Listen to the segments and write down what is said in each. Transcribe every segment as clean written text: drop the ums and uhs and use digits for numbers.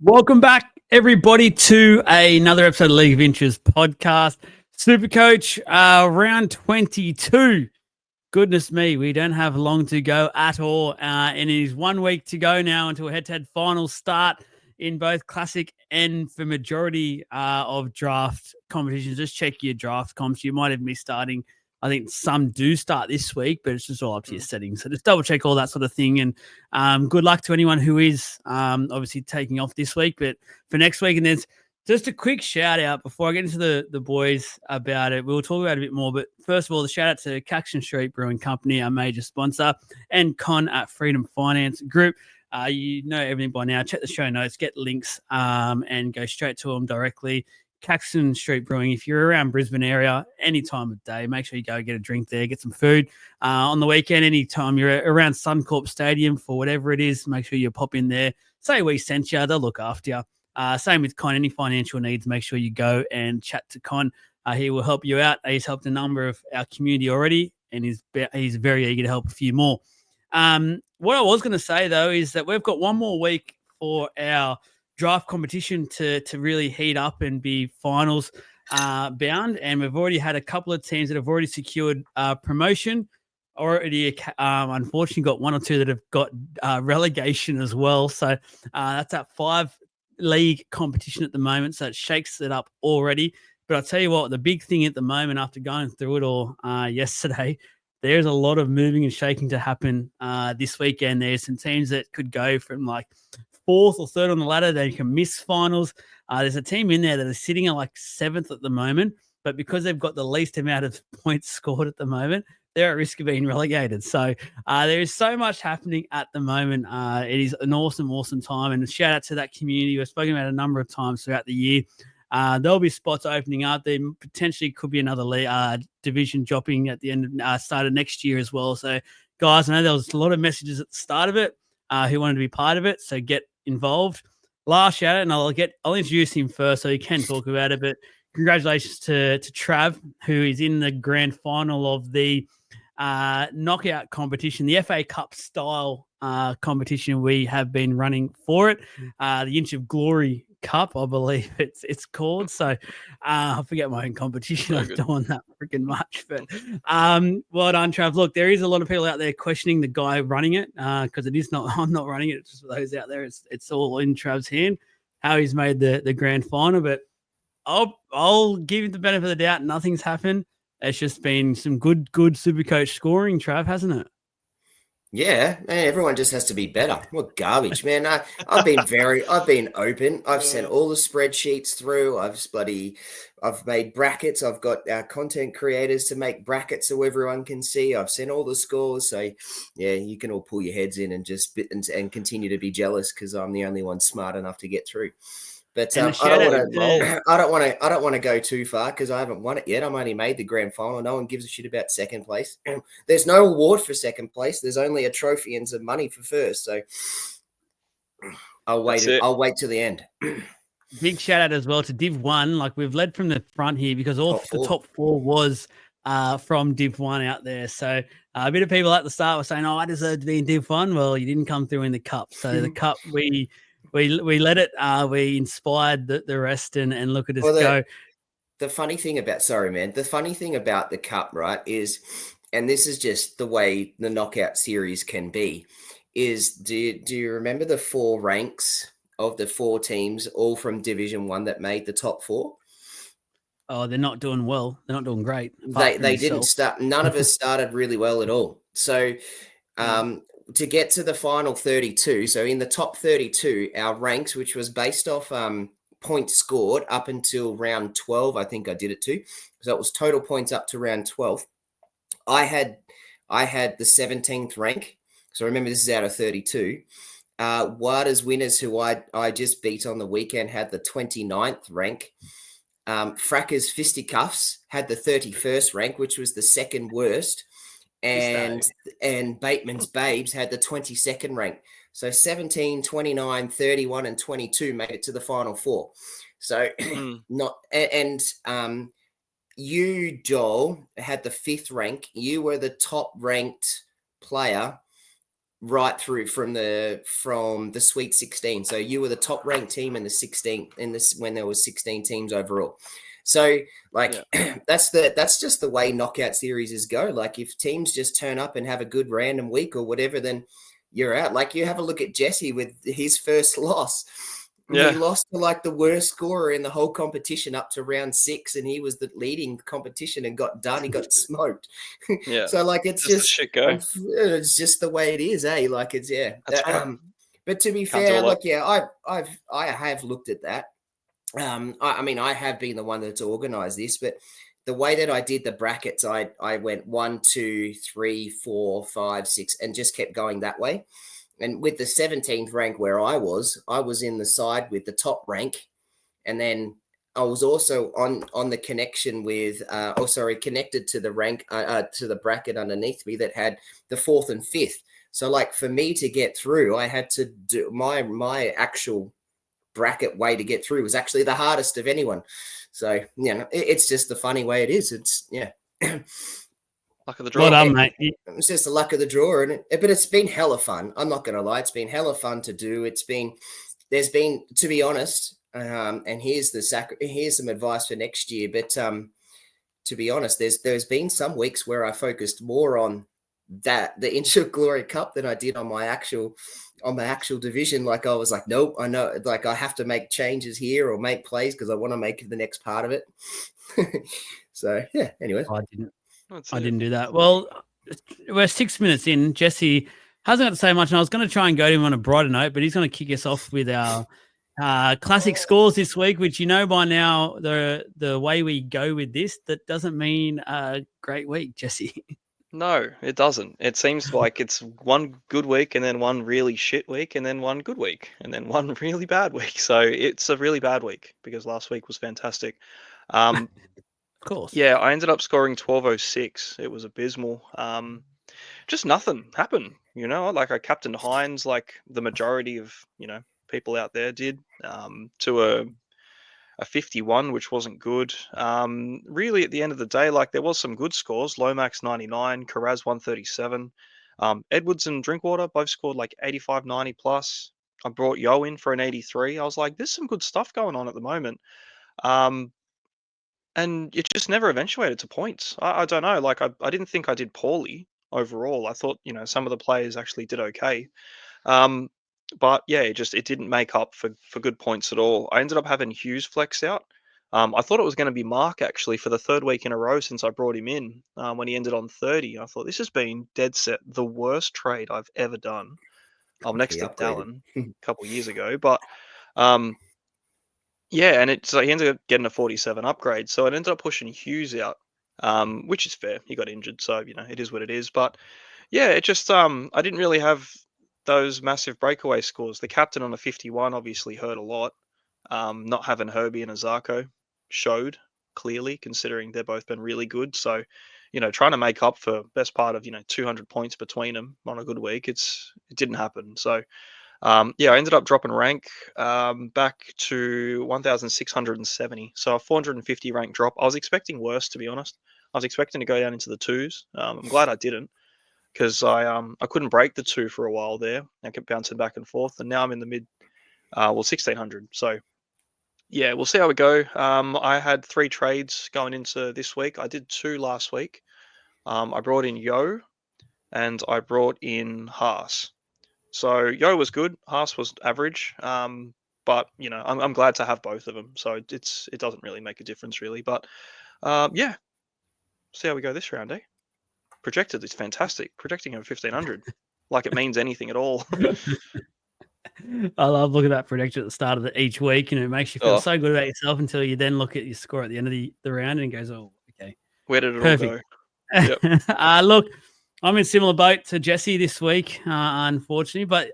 Welcome back, everybody, to another episode of League of Inches podcast. Supercoach, round 22. Goodness me, we don't have long to go at all. And it is 1 week to go now until head-to-head finals start in both Classic and for majority of draft competitions. Just check your draft comps. You might have missed starting. I think some do start this week, but it's just all up to your settings. So just double check all that sort of thing. And good luck to anyone who is obviously taking off this week. But for next week, and there's just a quick shout out before I get into the boys about it. We'll talk about it a bit more. But first of all, the shout out to Caxton Brewing Company, our major sponsor, and Con at Freedom Finance Group. You know everything by now. Check the show notes, get links, and go straight to them directly. Caxton Street Brewing. If you're around Brisbane area, any time of day, make sure you go get a drink there, get some food. On the weekend, anytime you're around Suncorp Stadium for whatever it is, make sure you pop in there. Say we sent you. They'll look after you. Same with Con. Any financial needs, make sure you go and chat to Con. He will help you out. He's helped a number of our community already, and he's very eager to help a few more. What I was going to say, though, is that we've got one more week for our draft competition to really heat up and be finals bound. And we've already had a couple of teams that have already secured promotion. Already, unfortunately, got one or two that have got relegation as well. So that's that 5-league competition at the moment. So it shakes it up already. But I'll tell you what, the big thing at the moment after going through it all yesterday, there's a lot of moving and shaking to happen this weekend. There's some teams that could go from like 4th or 3rd on the ladder. They can miss finals. There's a team in there that is sitting at like 7th at the moment, but because they've got the least amount of points scored at the moment, they're at risk of being relegated. So there is so much happening at the moment. It is an awesome time, and a shout out to that community. We've spoken about it a number of times throughout the year. There'll be spots opening up. There potentially could be another division dropping at the end of start of next year as well. So, guys, I know there was a lot of messages at the start of it who wanted to be part of it. So get involved. Last shout out, and I'll introduce him first so he can talk about it. But congratulations to Trav, who is in the grand final of the knockout competition, the FA Cup style competition we have been running for it, the Inch of Glory Cup, I believe it's called. So I forget my own competition. I've done that freaking much. But well done, Trav. Look, there is a lot of people out there questioning the guy running it because it is not. I'm not running it. It's just for those out there. It's all in Trav's hand. How he's made the grand final, but I'll give him the benefit of the doubt. Nothing's happened. It's just been some good Supercoach scoring, Trav, hasn't it? Yeah, man, everyone just has to be better. What garbage, man. I've been open. I've sent all the spreadsheets through. I've made brackets. I've got our content creators to make brackets so everyone can see. I've sent all the scores. So yeah, you can all pull your heads in and just and continue to be jealous because I'm the only one smart enough to get through. But I don't want to go too far because I haven't won it yet. I'm only made the grand final. No one gives a shit about second place. There's no award for second place. There's only a trophy and some money for first. So I'll wait till the end. Big shout out as well to Div 1. Like, we've led from the front here because the top four was from Div 1 out there. So a bit of people at the start were saying, I deserve to be in Div 1. Well, you didn't come through in the cup. So the cup, we let it. We inspired the rest, and look at us go. The funny thing about the cup, right, is, and this is just the way the knockout series can be, is do you remember the 4 ranks of the 4 teams, all from Division 1 that made the top 4? Oh, they're not doing well. They're not doing great. They didn't start. None of us started really well at all. So to get to the final 32, so in the top 32, our ranks, which was based off points scored up until round 12, I think I did it too. So it was total points up to round 12. I had the 17th rank. So remember, this is out of 32. Wada's Winners, who I just beat on the weekend, had the 29th rank. Fracker's Fisticuffs had the 31st rank, which was the second worst. And Bateman's Babes had the 22nd rank. So 17, 29, 31, and 22 made it to the final 4. So you, Joel, had the 5th rank. You were the top ranked player right through from the Sweet 16. So you were the top ranked team in the 16 in this when there was 16 teams overall. So like that's just the way knockout series go. Like if teams just turn up and have a good random week or whatever, then you're out. Like you have a look at Jesse with his first loss. Yeah. He lost to like the worst scorer in the whole competition up to round 6, and he was the leading competition and got done. He got smoked. Yeah. So like it's Just the shit go. it's just the way it is, eh? Like it's That's right. But to be Can't do a fair, lot. like I have looked at that. I mean, I have been the one that's organized this, but the way that I did the brackets, I went 1, 2, 3, 4, 5, 6, and just kept going that way. And with the 17th rank where I was in the side with the top rank, and then I was also on the connection with connected to the rank to the bracket underneath me that had the 4th and 5th. So like for me to get through, I had to do my actual bracket way to get through was actually the hardest of anyone. So it's just the funny way it is. It's Luck of the draw. Well done, mate. It's just the luck of the draw, but it's been hella fun. I'm not gonna lie, it's been hella fun to do. There's been, to be honest, and here's some advice for next year. But to be honest, there's been some weeks where I focused more on the Inch of Glory Cup than I did on my actual division. Like I was like, nope, I know, like I have to make changes here or make plays because I want to make the next part of it. So yeah. Anyway, I didn't do that. Well, we're 6 minutes in. Jesse hasn't got to say much, and I was going to try and go to him on a brighter note, but he's going to kick us off with our classic scores this week, which by now the way we go with this, that doesn't mean a great week, Jesse. No, it doesn't. It seems like it's one good week and then one really shit week and then one good week and then one really bad week. So it's a really bad week because last week was fantastic. Of course. Yeah, I ended up scoring 1206. It was abysmal. Just nothing happened, like I captained Hines like the majority of, people out there did, to a 51, which wasn't good. Really, at the end of the day, like there was some good scores. Lomax 99, Carraz 137. Edwards and Drinkwater both scored like 85, 90 plus. I brought Yo in for an 83. I was like, there's some good stuff going on at the moment. And it just never eventuated to points. I don't know. Like I didn't think I did poorly overall. I thought, some of the players actually did okay. But yeah, it didn't make up for good points at all. I ended up having Hughes flex out. I thought it was going to be Mark actually for the 3rd week in a row since I brought him in when he ended on 30. I thought this has been dead set the worst trade I've ever done. Next to Dallin a couple of years ago, but yeah, and so he ended up getting a 47 upgrade. So it ended up pushing Hughes out, which is fair. He got injured, so it is what it is. But yeah, it just I didn't really have those massive breakaway scores. The captain on a 51 obviously hurt a lot. Not having Herbie and Azarko showed clearly, considering they've both been really good. So, trying to make up for best part of 200 points between them on a good week, it didn't happen. So. Yeah, I ended up dropping rank back to 1,670. So a 450 rank drop. I was expecting worse, to be honest. I was expecting to go down into the 2s. I'm glad I didn't because I couldn't break the 2 for a while there. I kept bouncing back and forth, and now I'm in the mid, 1,600. So yeah, we'll see how we go. I had 3 trades going into this week. I did 2 last week. I brought in Yo, and I brought in Haas. So Yo was good, Haas was average, but I'm glad to have both of them. So it doesn't really make a difference really, but yeah, see how we go this round, eh? Projected is fantastic, projecting over 1,500, like it means anything at all. I love looking at that projection at the start of each week, and it makes you feel so good about yourself until you then look at your score at the end of the round and it goes, oh, okay, where did it all go? Yep. Look. I'm in similar boat to Jesse this week, unfortunately, but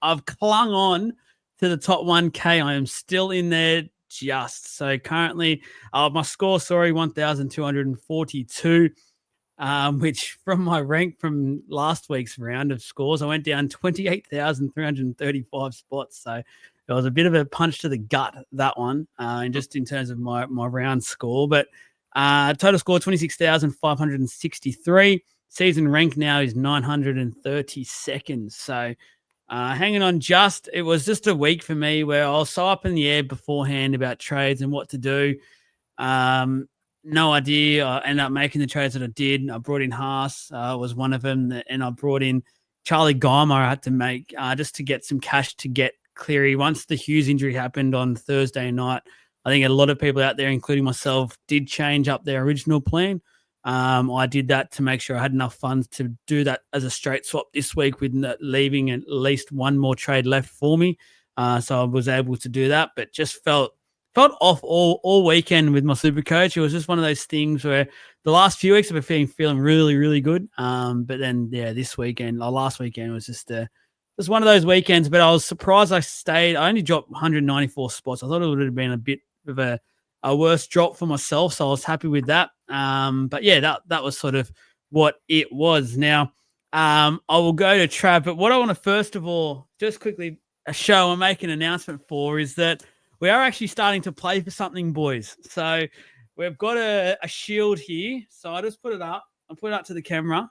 I've clung on to the top 1K. I am still in there just. So currently, my score, 1,242, which from my rank from last week's round of scores, I went down 28,335 spots. So it was a bit of a punch to the gut, that one, and just in terms of my round score. But total score, 26,563. season rank now is 932nd. So hanging on just. It was just a week for me where I was so up in the air beforehand about trades and what to do. No idea. I ended up making the trades that I did. I brought in Haas, was one of them, and I brought in Charlie Geimer. I had to make just to get some cash to get Cleary. Once the Hughes injury happened on Thursday night, I think a lot of people out there, including myself, did change up their original plan. I did that to make sure I had enough funds to do that as a straight swap this week with leaving at least one more trade left for me. So I was able to do that, but just felt off all weekend with my super coach. It was just one of those things where the last few weeks I've been feeling really, really good. But then, this weekend, last weekend was just one of those weekends. But I was surprised I stayed. I only dropped 194 spots. I thought it would have been a bit of a worse drop for myself. So I was happy with that. But yeah, that was sort of what it was. Now, I will go to Trav. But what I want to first of all just quickly show and make an announcement for is that we are actually starting to play for something, boys. So we've got a shield here. So I just put it up. I'll put it up to the camera.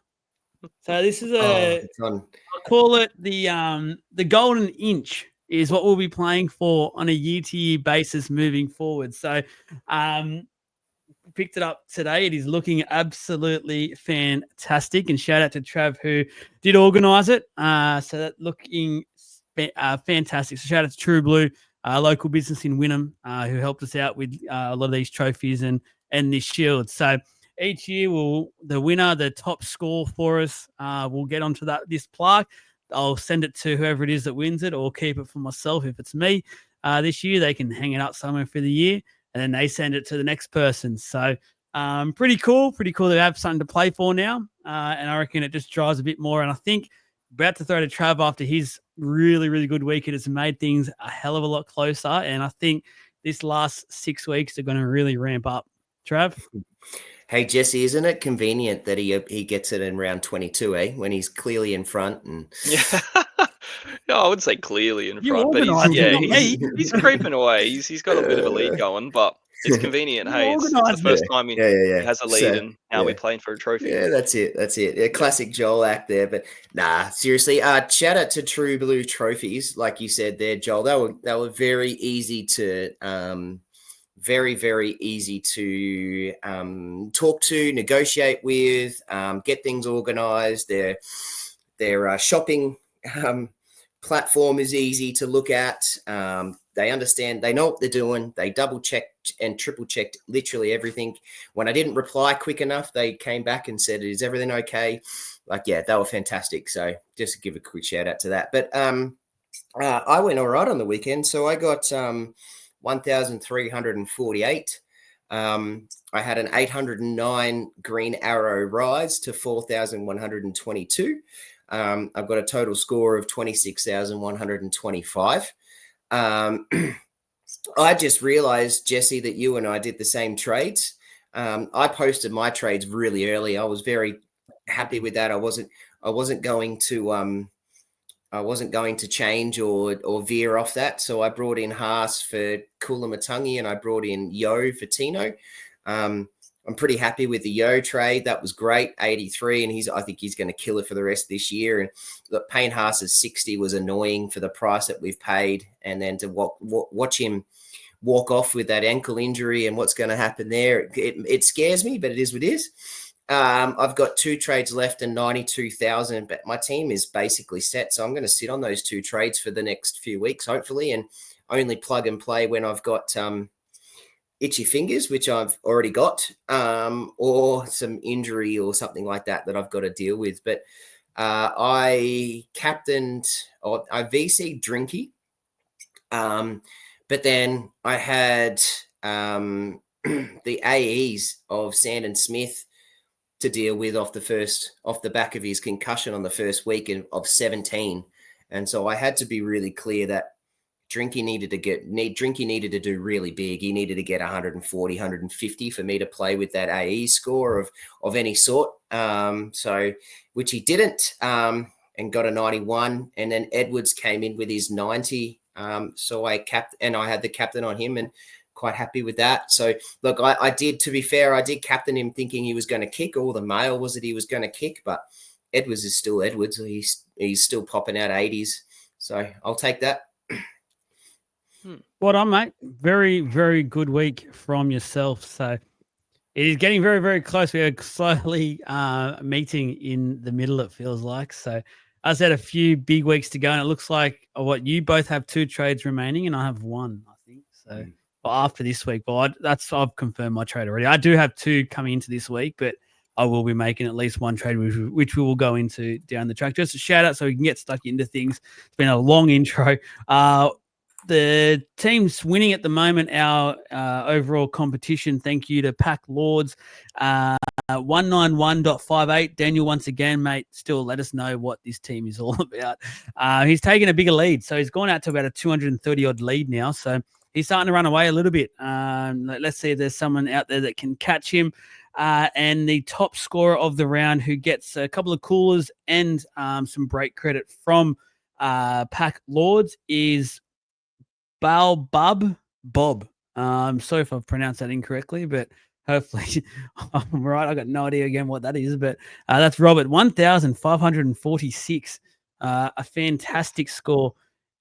So this is I call it the golden inch is what we'll be playing for on a year-to-year basis moving forward. So picked it up today. It is looking absolutely fantastic. And shout out to Trav who did organise it. So that looking fantastic. So shout out to True Blue. Local business in Wynnum who helped us out with a lot of these trophies and this shield. So each year, the winner, the top score for us, will get onto this plaque. I'll send it to whoever it is that wins it, or keep it for myself if it's me. This year, they can hang it up somewhere for the year, and then they send it to the next person. So pretty cool. Pretty cool to have something to play for now. And I reckon it just drives a bit more. And I think about to throw to Trav after his really, really good week. It has made things a hell of a lot closer. And I think this last 6 weeks are going to really ramp up. Trav? Hey, Jesse, isn't it convenient that he gets it in round 22, when he's clearly in front? And Yeah. No, I wouldn't say clearly in You front, but he's he's creeping away. He's got a bit of a lead going, but it's convenient. Hey, it's the first time he has a lead, and now we're playing for a trophy. Yeah, that's it. Yeah, classic Joel act there. But nah, seriously. Shout out to True Blue Trophies, like you said there, Joel. They were very easy to very, very easy to talk to, negotiate with, get things organized. Their shopping platform is easy to look at. They understand, they know what they're doing. They double checked and triple checked literally everything. When I didn't reply quick enough, they came back and said, is everything okay? They were fantastic. So just to give a quick shout out to that. But I went all right on the weekend. So I got 1,348. I had an 809 green arrow rise to 4,122. I've got a total score of 26,125. I just realized, Jesse, that you and I did the same trades. I posted my trades really early. I was very happy with that. I wasn't going to change or veer off that. So I brought in Haas for Kulamatangi and I brought in Yo for Tino. I'm pretty happy with the Yo trade. That was great, 83, and I think he's going to kill it for the rest of this year. And look, paying Haas's 60 was annoying for the price that we've paid, and then to watch him walk off with that ankle injury and what's going to happen there, it scares me, but it is what it is. I've got 2 trades left and 92,000, but my team is basically set. So I'm going to sit on those 2 trades for the next few weeks, hopefully, and only plug and play when I've got itchy fingers, which I've already got, or some injury or something like that I've got to deal with. But I VC'd Drinky, but then I had the AEs of Sandon Smith to deal with off the back of his concussion on the first week of 17. And so I had to be really clear that Drinky needed to do really big. He needed to get 140, 150 for me to play with that AE score of any sort. So which he didn't, and got a 91. And then Edwards came in with his 90. So I had the captain on him, and quite happy with that. So look, I did, to be fair, I did captain him thinking he was going to kick, or the mail was that he was going to kick, but Edwards is still Edwards. He's still popping out 80s. So I'll take that. What on, mate? Very, very good week from yourself. So it is getting very, very close. We are slowly meeting in the middle, it feels like. So I said a few big weeks to go, and it looks like you both have 2 trades remaining, and I have 1, I think. So after this week, but I've confirmed my trade already. I do have 2 coming into this week, but I will be making at least 1 trade, which we will go into down the track. Just a shout out so we can get stuck into things. It's been a long intro. The team's winning at the moment our overall competition. Thank you to Pack Lords 191.58. Daniel, once again, mate, still let us know what this team is all about. He's taken a bigger lead, so he's gone out to about a 230 odd lead now. So he's starting to run away a little bit. Let's see if there's someone out there that can catch him. And the top scorer of the round, who gets a couple of coolers and some break credit from Pack Lords, is Bob. Sorry if I've pronounced that incorrectly, but hopefully I'm right. I got no idea again what that is, but that's Robert, 1,546. A fantastic score,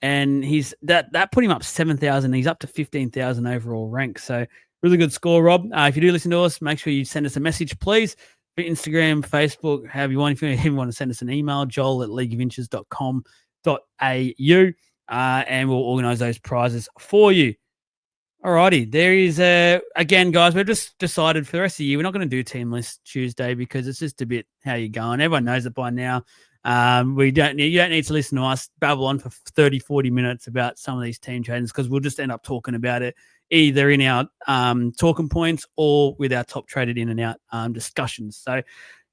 and he's that put him up 7,000. He's up to 15,000 overall rank. So really good score, Rob. If you do listen to us, make sure you send us a message, please. For Instagram, Facebook, however you want. If you even want to send us an email, joel@leagueofinches.com.au. And we'll organise those prizes for you. Alrighty, there is again, guys. We've just decided for the rest of the year we're not going to do team list Tuesday because it's just a bit how you're going. Everyone knows it by now. You don't need to listen to us babble on for 30, 40 minutes about some of these team changes, because we'll just end up talking about it either in our talking points or with our top traded in and out discussions. So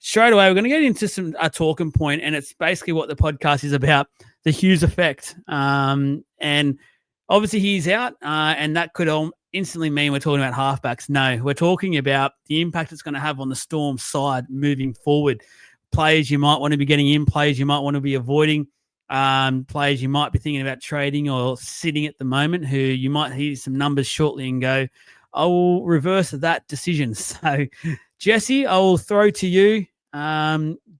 straight away, we're going to get into a talking point, and it's basically what the podcast is about: the Hughes effect. And obviously he's out, and that could instantly mean we're talking about halfbacks. No, we're talking about the impact it's going to have on the Storm side moving forward. Players you might want to be getting in, players you might want to be avoiding, players you might be thinking about trading or sitting at the moment, who you might hear some numbers shortly and go, I will reverse that decision. So, Jesse, I will throw to you.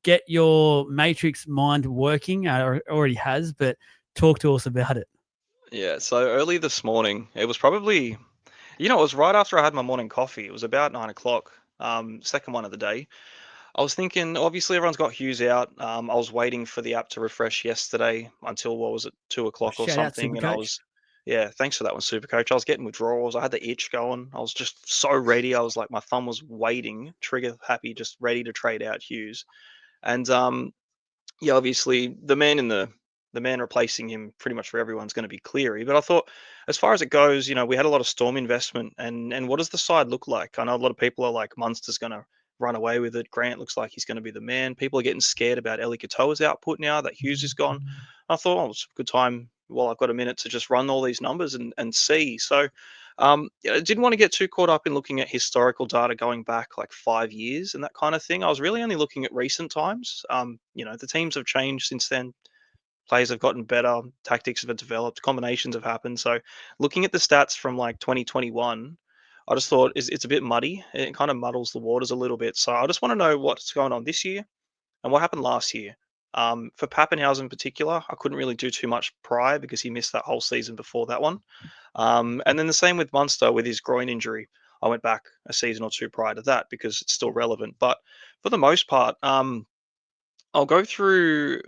Get your matrix mind working. Already has, but talk to us about it. Yeah, so early this morning, it was probably, it was right after I had my morning coffee. It was about 9 o'clock, second one of the day. I was thinking, obviously everyone's got Hughes out. I was waiting for the app to refresh yesterday until, what was it, 2 o'clock or Shout out, something. And Supercoach. yeah, thanks for that one, Supercoach. I was getting withdrawals. I had the itch going. I was just so ready. I was like, my thumb was waiting, trigger happy, just ready to trade out Hughes. And yeah, obviously the man replacing him pretty much for everyone's going to be Cleary. But I thought, as far as it goes, we had a lot of Storm investment, and what does the side look like? I know a lot of people are like, Munster's going to run away with it. Grant looks like he's going to be the man. People are getting scared about Eli Katoa's output now that Hughes is gone. I thought, oh, it's a good time while I've got a minute to just run all these numbers and see. So I didn't want to get too caught up in looking at historical data going back like 5 years and that kind of thing. I was really only looking at recent times. The teams have changed since then. Players have gotten better, tactics have developed, combinations have happened. So looking at the stats from like 2021, I just thought it's a bit muddy. It kind of muddles the waters a little bit. So I just want to know what's going on this year and what happened last year. For Pappenhausen in particular, I couldn't really do too much prior because he missed that whole season before that one. And then the same with Munster with his groin injury. I went back a season or two prior to that because it's still relevant. But for the most part, I'll go through.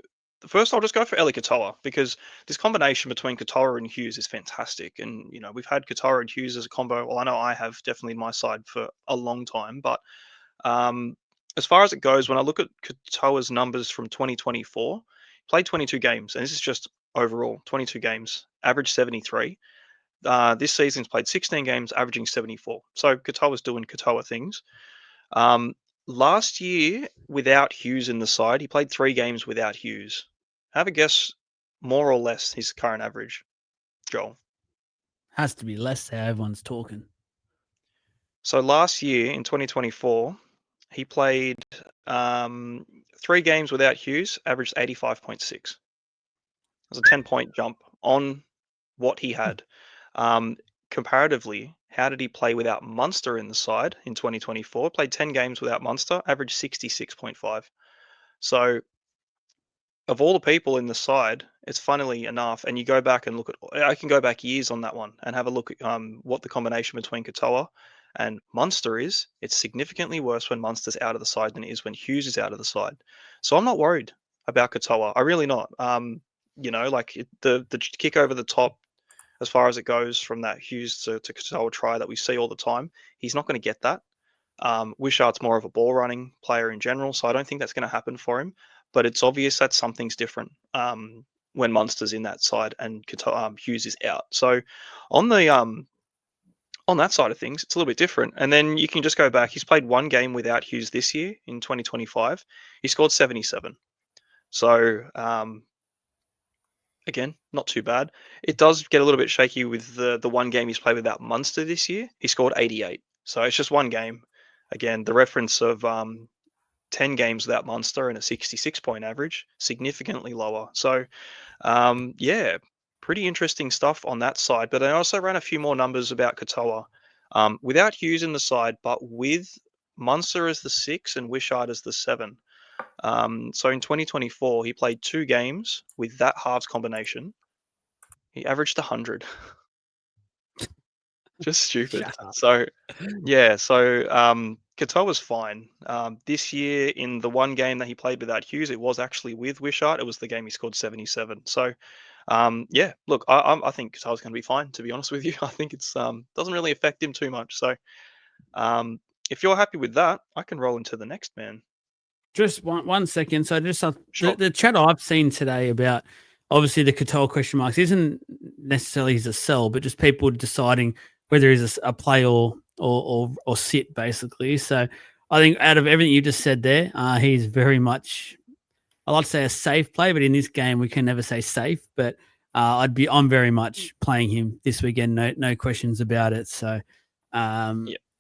First, I'll just go for Eli Katoa because this combination between Katoa and Hughes is fantastic. And, we've had Katoa and Hughes as a combo. Well, I know I have definitely in my side for a long time. But as far as it goes, when I look at Katoa's numbers from 2024, played 22 games. And this is just overall 22 games, average 73. This season's played 16 games, averaging 74. So Katoa's doing Katoa things. Last year, without Hughes in the side, he played 3 games without Hughes. Have a guess, more or less, his current average, Joel. Has to be less how everyone's talking. So last year, in 2024, he played 3 games without Hughes, averaged 85.6. It was a 10-point jump on what he had. Comparatively, how did he play without Munster in the side in 2024? Played 10 games without Munster, averaged 66.5. So of all the people in the side, it's funnily enough, and you go back and look at, I can go back years on that one and have a look at what the combination between Katoa and Munster is. It's significantly worse when Munster's out of the side than it is when Hughes is out of the side. So I'm not worried about Katoa. I really not. The kick over the top, as far as it goes from that Hughes to Katoa try that we see all the time, he's not going to get that. Wishart's more of a ball running player in general, so I don't think that's going to happen for him. But it's obvious that something's different when Munster's in that side and Hughes is out. So on the on that side of things, it's a little bit different. And then you can just go back. He's played one game without Hughes this year in 2025. He scored 77. So again, not too bad. It does get a little bit shaky with the one game he's played without Munster this year. He scored 88. So it's just one game. Again, the reference of 10 games without Munster and a 66-point average, significantly lower. So, pretty interesting stuff on that side. But I also ran a few more numbers about Katoa. Without Hughes in the side, but with Munster as the 6 and Wishart as the 7. So in 2024, he played 2 games with that halves combination. He averaged 100. Just stupid. So Katoa was fine. This year, in the one game that he played without Hughes, it was actually with Wishart. It was the game he scored 77. So, look, I think Katoa's going to be fine, to be honest with you. I think it's doesn't really affect him too much. So, if you're happy with that, I can roll into the next man. Just one second. So just Sure. the chat I've seen today about obviously the Katoa question marks isn't necessarily he's a sell, but just people deciding whether he's a play or sit, basically. So I think out of everything you just said there, he's very much, I like to say a safe play, but in this game we can never say safe. But I'm very much playing him this weekend, no questions about it. So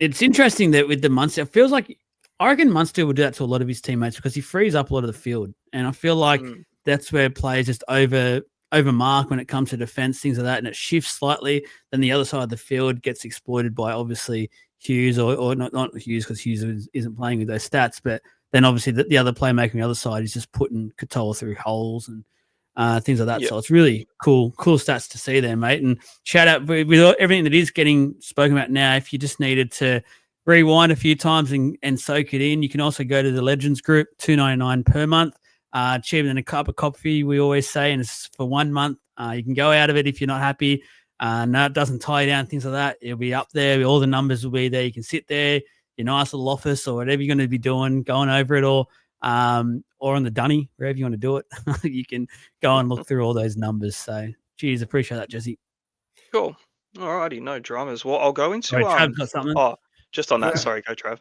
it's interesting that with the Munster, it feels like I reckon Munster will do that to a lot of his teammates because he frees up a lot of the field, and I feel like that's where players just overmark when it comes to defense, things like that, and it shifts slightly. Then the other side of the field gets exploited by obviously Hughes or not Hughes because Hughes isn't playing with those stats, but then obviously the other playmaker on the other side is just putting Katoa through holes and things like that. Yep. So it's really cool stats to see there, mate. And shout out with everything that is getting spoken about now. If you just needed to rewind a few times and soak it in, you can also go to the Legends group, $2.99 per month. Cheaper than a cup of coffee, we always say, and it's for 1 month. You can go out of it if you're not happy. No, it doesn't tie you down, things like that. It'll be up there. All the numbers will be there. You can sit there, your nice little office or whatever you're going to be doing, going over it all, or on the dunny, wherever you want to do it. You can go and look through all those numbers. So, geez, appreciate that, Jesse. Cool. Alrighty, no dramas. Well, I'll go into Trav's got something. Just on that. Sorry, go Trav.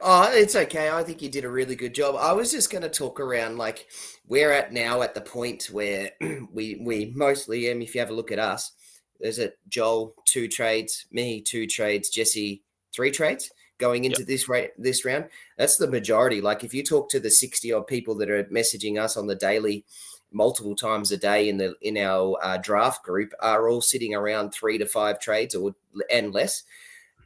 Oh, it's okay. I think you did a really good job. I was just going to talk around like we're at now at the point where we mostly, if you have a look at us, there's a Joel 2 trades, me 2 trades, Jesse 3 trades going into this round. That's the majority. Like if you talk to the 60 odd people that are messaging us on the daily, multiple times a day in our draft group, are all sitting around 3 to 5 trades and less.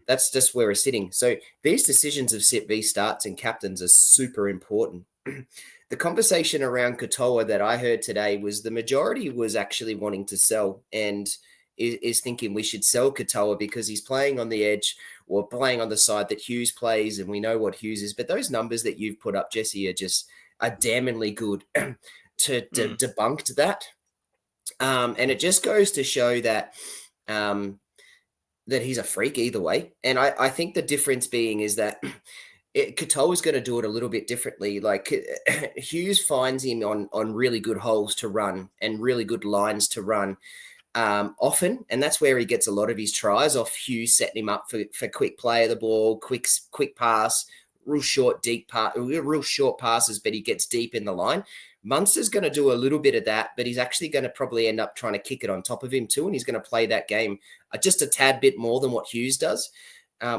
That's just where we're sitting. So these decisions of sit v starts and captains are super important. The conversation around Katoa that I heard today was the majority was actually wanting to sell and is thinking we should sell Katoa because he's playing on the edge or playing on the side that Hughes plays, and we know what Hughes is. But those numbers that you've put up, Jesse, are damningly good to debunked that. And it just goes to show that that he's a freak either way. And I think the difference being is that Katoa is going to do it a little bit differently. Like Hughes finds him on really good holes to run and really good lines to run often. And that's where he gets a lot of his tries off Hughes, setting him up for quick play of the ball, quick pass, real short passes, but he gets deep in the line. Munster's going to do a little bit of that, but he's actually going to probably end up trying to kick it on top of him too, and he's going to play that game just a tad bit more than what Hughes does,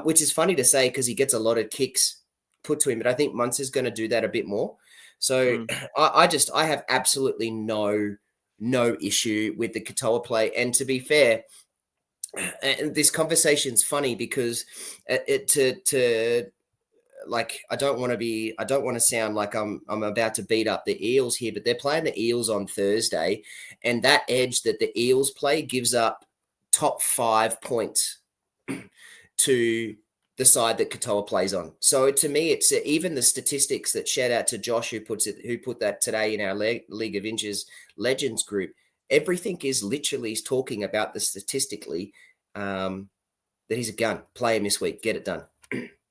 which is funny to say because he gets a lot of kicks put to him, but I think Munster's going to do that a bit more. So I have absolutely no issue with the Katoa play, and to be fair, and this conversation's funny because I don't want to sound like I'm about to beat up the Eels here, but they're playing the Eels on Thursday, and that edge that the Eels play gives up top 5 points to the side that Katoa plays on. So to me, it's even the statistics that, shout out to Josh who put that today in our League of Inches Legends group. Everything is literally talking about the statistically that he's a gun. Play him this week, get it done.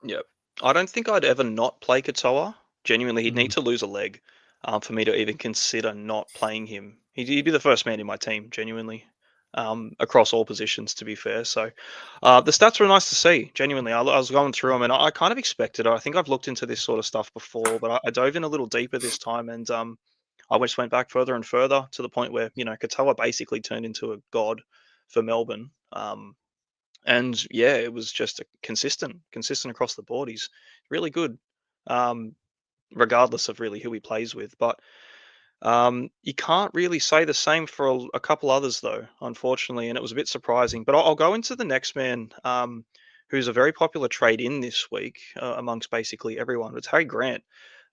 Yep. I don't think I'd ever not play Katoa. Genuinely, he'd need to lose a leg for me to even consider not playing him. He'd be the first man in my team, genuinely, across all positions, to be fair. So the stats were nice to see, genuinely. I was going through them, and I kind of expected it. I think I've looked into this sort of stuff before, but I dove in a little deeper this time, and I just went back further and further to the point where, Katoa basically turned into a god for Melbourne. And yeah, it was just a consistent across the board. He's really good, regardless of really who he plays with. But you can't really say the same for a couple others, though, unfortunately, and it was a bit surprising. But I'll go into the next man, who's a very popular trade in this week amongst basically everyone. It's Harry Grant.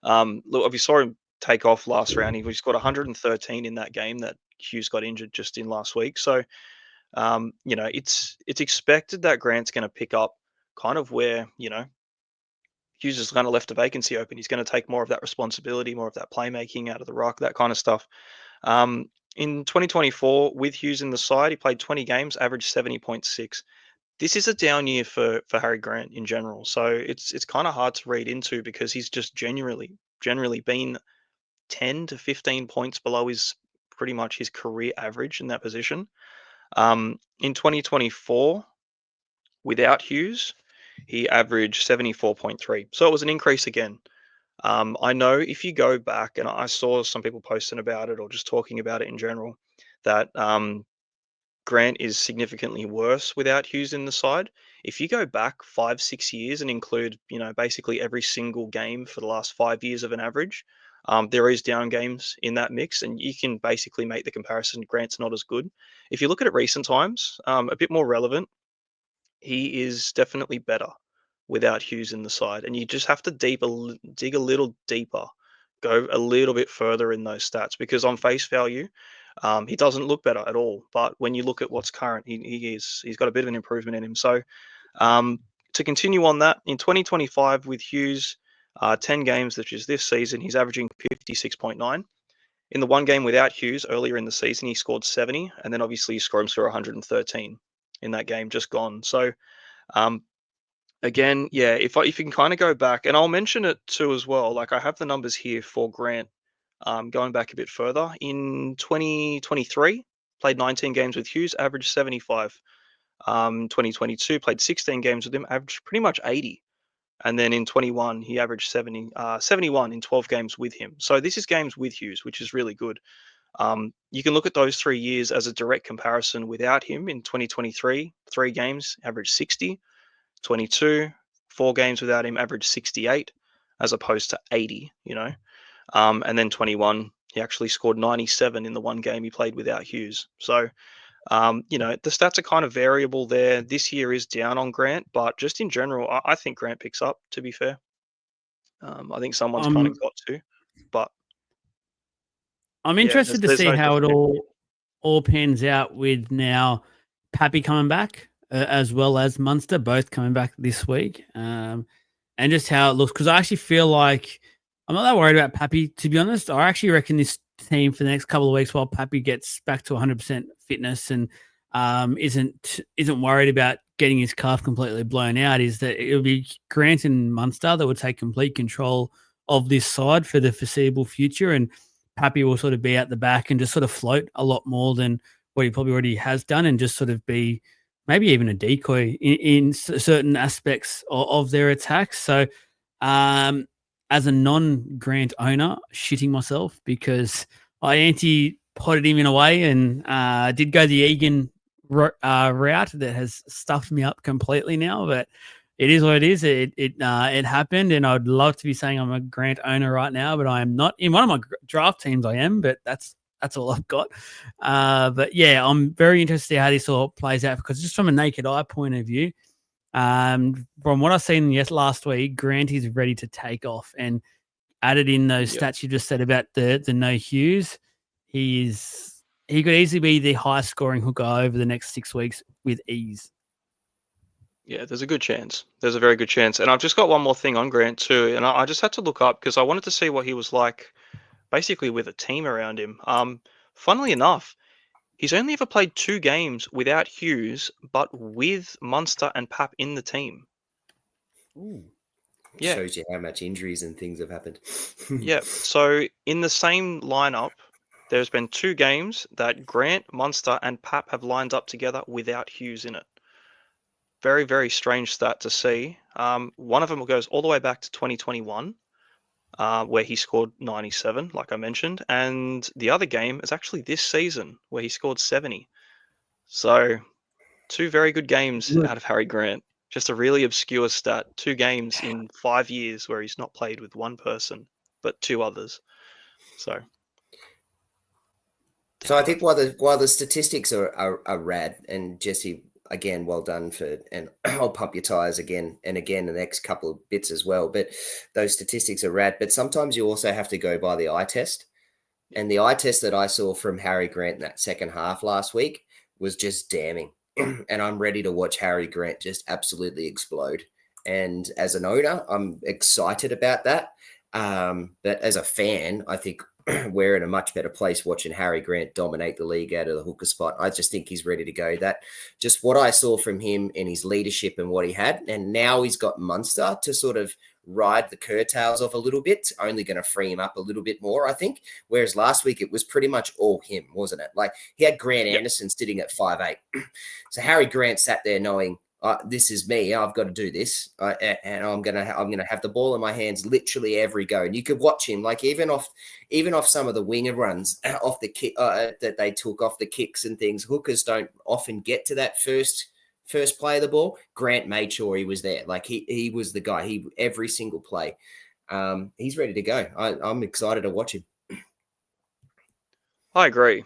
Look, if you saw him take off last round, he scored 113 in that game that Hughes got injured just in last week. So it's expected that Grant's going to pick up kind of where, Hughes has kind of left a vacancy open. He's going to take more of that responsibility, more of that playmaking out of the ruck, that kind of stuff. In 2024, with Hughes in the side, he played 20 games, averaged 70.6. This is a down year for Harry Grant in general. So it's kind of hard to read into because he's just generally been 10 to 15 points below pretty much his career average in that position. In 2024, without Hughes, he averaged 74.3. So it was an increase again. I know if you go back, and I saw some people posting about it or just talking about it in general, that Grant is significantly worse without Hughes in the side. If you go back 5-6 years and include, basically every single game for the last 5 years of an average, there is down games in that mix, and you can basically make the comparison. Grant's not as good. If you look at it recent times, a bit more relevant, he is definitely better without Hughes in the side, and you just have to dig a little deeper, go a little bit further in those stats, because on face value, he doesn't look better at all. But when you look at what's current, he's got a bit of an improvement in him. So to continue on that, in 2025 with Hughes, 10 games, which is this season, he's averaging 56.9. In the one game without Hughes earlier in the season, he scored 70, and then obviously he scored 113 in that game just gone. So again, yeah, if you can kind of go back, and I'll mention it too as well, like I have the numbers here for Grant, going back a bit further. In 2023, played 19 games with Hughes, averaged 75. 2022, played 16 games with him, averaged pretty much 80. And then in 21, he averaged 71 in 12 games with him. So this is games with Hughes, which is really good. You can look at those 3 years as a direct comparison without him. In 2023, 3 games, averaged 60. 22, 4 games without him, averaged 68, as opposed to 80, And then 21, he actually scored 97 in the one game he played without Hughes. So, the stats are kind of variable there. This year is down on Grant, but just in general, I think Grant picks up, to be fair. I think someone's kind of got to, but I'm yeah, interested to there's see no how it definitive. all pans out with now Pappy coming back as well as Munster both coming back this week, and just how it looks. Because I actually feel like I'm not that worried about Pappy, to be honest. I actually reckon this team for the next couple of weeks, while Pappy gets back to 100% fitness and isn't worried about getting his calf completely blown out, is that it'll be Grant and Munster that would take complete control of this side for the foreseeable future, and Pappy will sort of be at the back and just sort of float a lot more than what he probably already has done, and just sort of be maybe even a decoy in certain aspects of their attacks. So as a non-Grant owner, shitting myself because I anti-potted him in a way and did go the Egan route that has stuffed me up completely now, but it is what it is. It happened, and I'd love to be saying I'm a Grant owner right now, but I am not. In one of my draft teams, I am, but that's That's all I've got. But yeah, I'm very interested how this all plays out because just from a naked eye point of view, from what I've seen last week, Grant is ready to take off, and added in those stats you just said about the no Hughes, he could easily be the highest scoring hooker over the next 6 weeks with ease. Yeah, there's a good chance. There's a very good chance. And I've just got one more thing on Grant too, and I just had to look up because I wanted to see what he was like, basically with a team around him. Funnily enough, he's only ever played 2 games without Hughes, but with Munster and Pap in the team. Ooh. Yeah. Shows you how much injuries and things have happened. Yeah. So in the same lineup, there's been 2 games that Grant, Munster, and Pap have lined up together without Hughes in it. Very, very strange stat to see. One of them goes all the way back to 2021, where he scored 97, like I mentioned, and the other game is actually this season where he scored 70. So 2 very good games out of Harry Grant. Just a really obscure stat. 2 games in 5 years where he's not played with one person, but 2 others. So I think while the statistics are rad, and Jesse, again, well done and I'll pump your tires again and again the next couple of bits as well. But those statistics are rad. But sometimes you also have to go by the eye test. And the eye test that I saw from Harry Grant in that second half last week was just damning. And I'm ready to watch Harry Grant just absolutely explode. And as an owner, I'm excited about that. But as a fan, I think we're in a much better place watching Harry Grant dominate the league out of the hooker spot. I just think he's ready to go. That just what I saw from him and his leadership and what he had. And now he's got Munster to sort of ride the curtails off a little bit, only going to free him up a little bit more, I think. Whereas last week it was pretty much all him, wasn't it? Like he had Grant Anderson sitting at 5'8". So Harry Grant sat there knowing, this is me. I've got to do this, and I'm gonna have the ball in my hands literally every go. And you could watch him, like even off some of the winger runs off the kick that they took off the kicks and things. Hookers don't often get to that first play of the ball. Grant made sure he was there. Like he was the guy. He every single play. He's ready to go. I'm excited to watch him. I agree.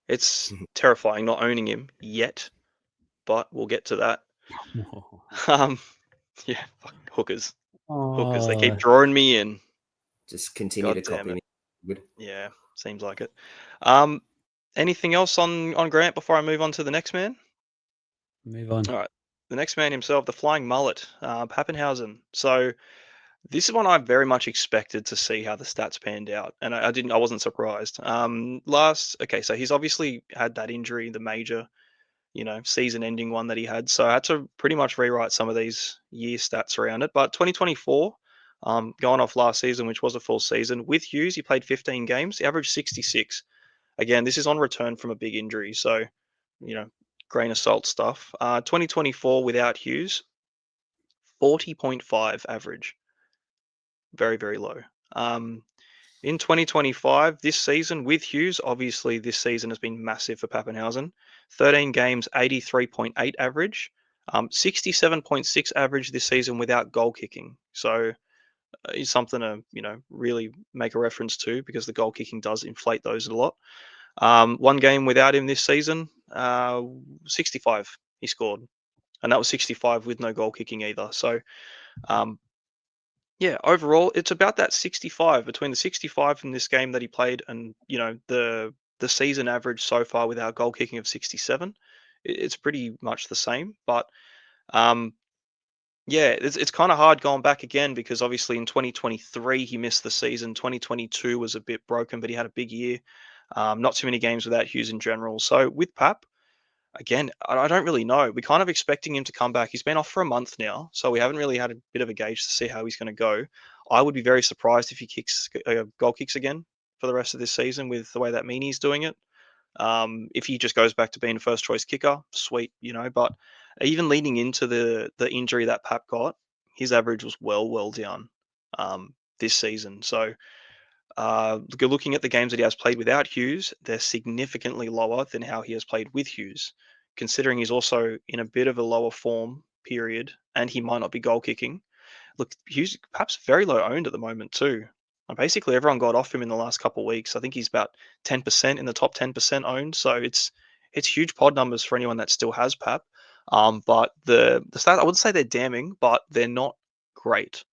It's terrifying not owning him yet, but we'll get to that. Yeah, hookers. Hookers. They keep drawing me in. Just continue to copy me. Good. Yeah, seems like it. Anything else on Grant before I move on to the next man? Move on. All right. The next man himself, the flying mullet, Pappenhausen. So this is one I very much expected to see how the stats panned out, and I wasn't surprised. So he's obviously had that injury, the major, season-ending one that he had. So I had to pretty much rewrite some of these year stats around it. But 2024, going off last season, which was a full season, with Hughes, he played 15 games. He averaged 66. Again, this is on return from a big injury, so, grain of salt stuff. 2024 without Hughes, 40.5 average. Very, very low. In 2025, this season with Hughes, obviously this season has been massive for Pappenhausen. 13 games, 83.8 average, 67.6 average this season without goal kicking. So it's something to really make a reference to because the goal kicking does inflate those a lot. One game without him this season, 65 he scored, and that was 65 with no goal kicking either. So yeah, overall, it's about that 65, between the 65 from this game that he played and, the season average so far without goal kicking of 67. It's pretty much the same. But, yeah, it's kind of hard going back again because obviously in 2023 he missed the season. 2022 was a bit broken, but he had a big year. Not too many games without Hughes in general. So with Pap, again, I don't really know. We're kind of expecting him to come back. He's been off for a month now, so we haven't really had a bit of a gauge to see how he's going to go. I would be very surprised if he goal kicks again for the rest of this season with the way that Meany's doing it. If he just goes back to being a first choice kicker, sweet, But even leading into the injury that Pap got, his average was well down this season. So looking at the games that he has played without Hughes, they're significantly lower than how he has played with Hughes, considering he's also in a bit of a lower form period and he might not be goal kicking. Look, Hughes perhaps very low owned at the moment too. Basically, everyone got off him in the last couple of weeks. I think he's about 10% in the top 10% owned. So it's huge pod numbers for anyone that still has Pap. But the stats, I wouldn't say they're damning, but they're not great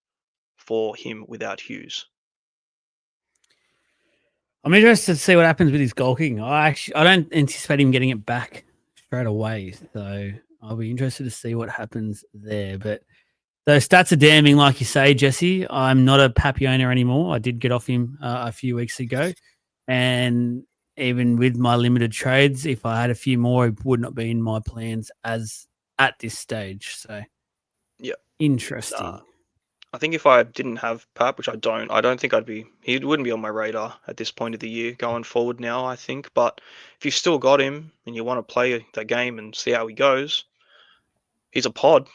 for him without Hughes. I'm interested to see what happens with his goal kicking. I don't anticipate him getting it back straight away, so I'll be interested to see what happens there. But those stats are damning, like you say, Jesse. I'm not a Pappy owner anymore. I did get off him a few weeks ago, and even with my limited trades, if I had a few more, it would not be in my plans as at this stage. So, yeah, interesting. I think if I didn't have Pap, which I don't think he wouldn't be on my radar at this point of the year going forward now, I think. But if you've still got him and you want to play that game and see how he goes, he's a pod.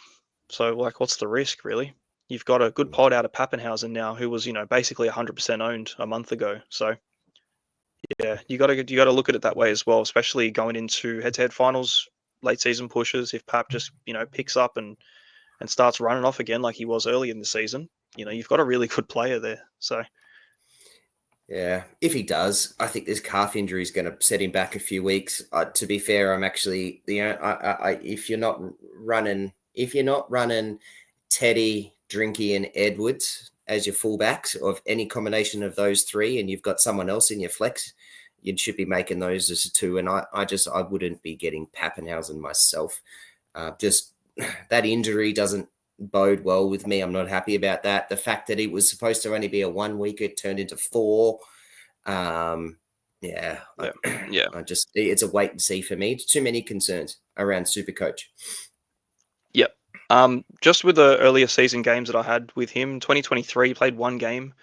So, like, what's the risk, really? You've got a good pod out of Pappenhausen now, who was, basically 100% owned a month ago. So, yeah, you got to look at it that way as well, especially going into head-to-head finals, late season pushes. If Pap just, picks up and starts running off again like he was early in the season, you've got a really good player there. So, yeah, if he does, I think this calf injury is going to set him back a few weeks. To be fair, I'm actually if you're not running Teddy, Drinky, and Edwards as your fullbacks of any combination of those three, and you've got someone else in your flex, you should be making those as a two. And I wouldn't be getting Pappenhausen myself. Just that injury doesn't bode well with me. I'm not happy about that. The fact that it was supposed to only be a 1 week, it turned into 4. Yeah. It's a wait and see for me. Too many concerns around Supercoach. Yep. Just with the earlier season games that I had with him, 2023 played one game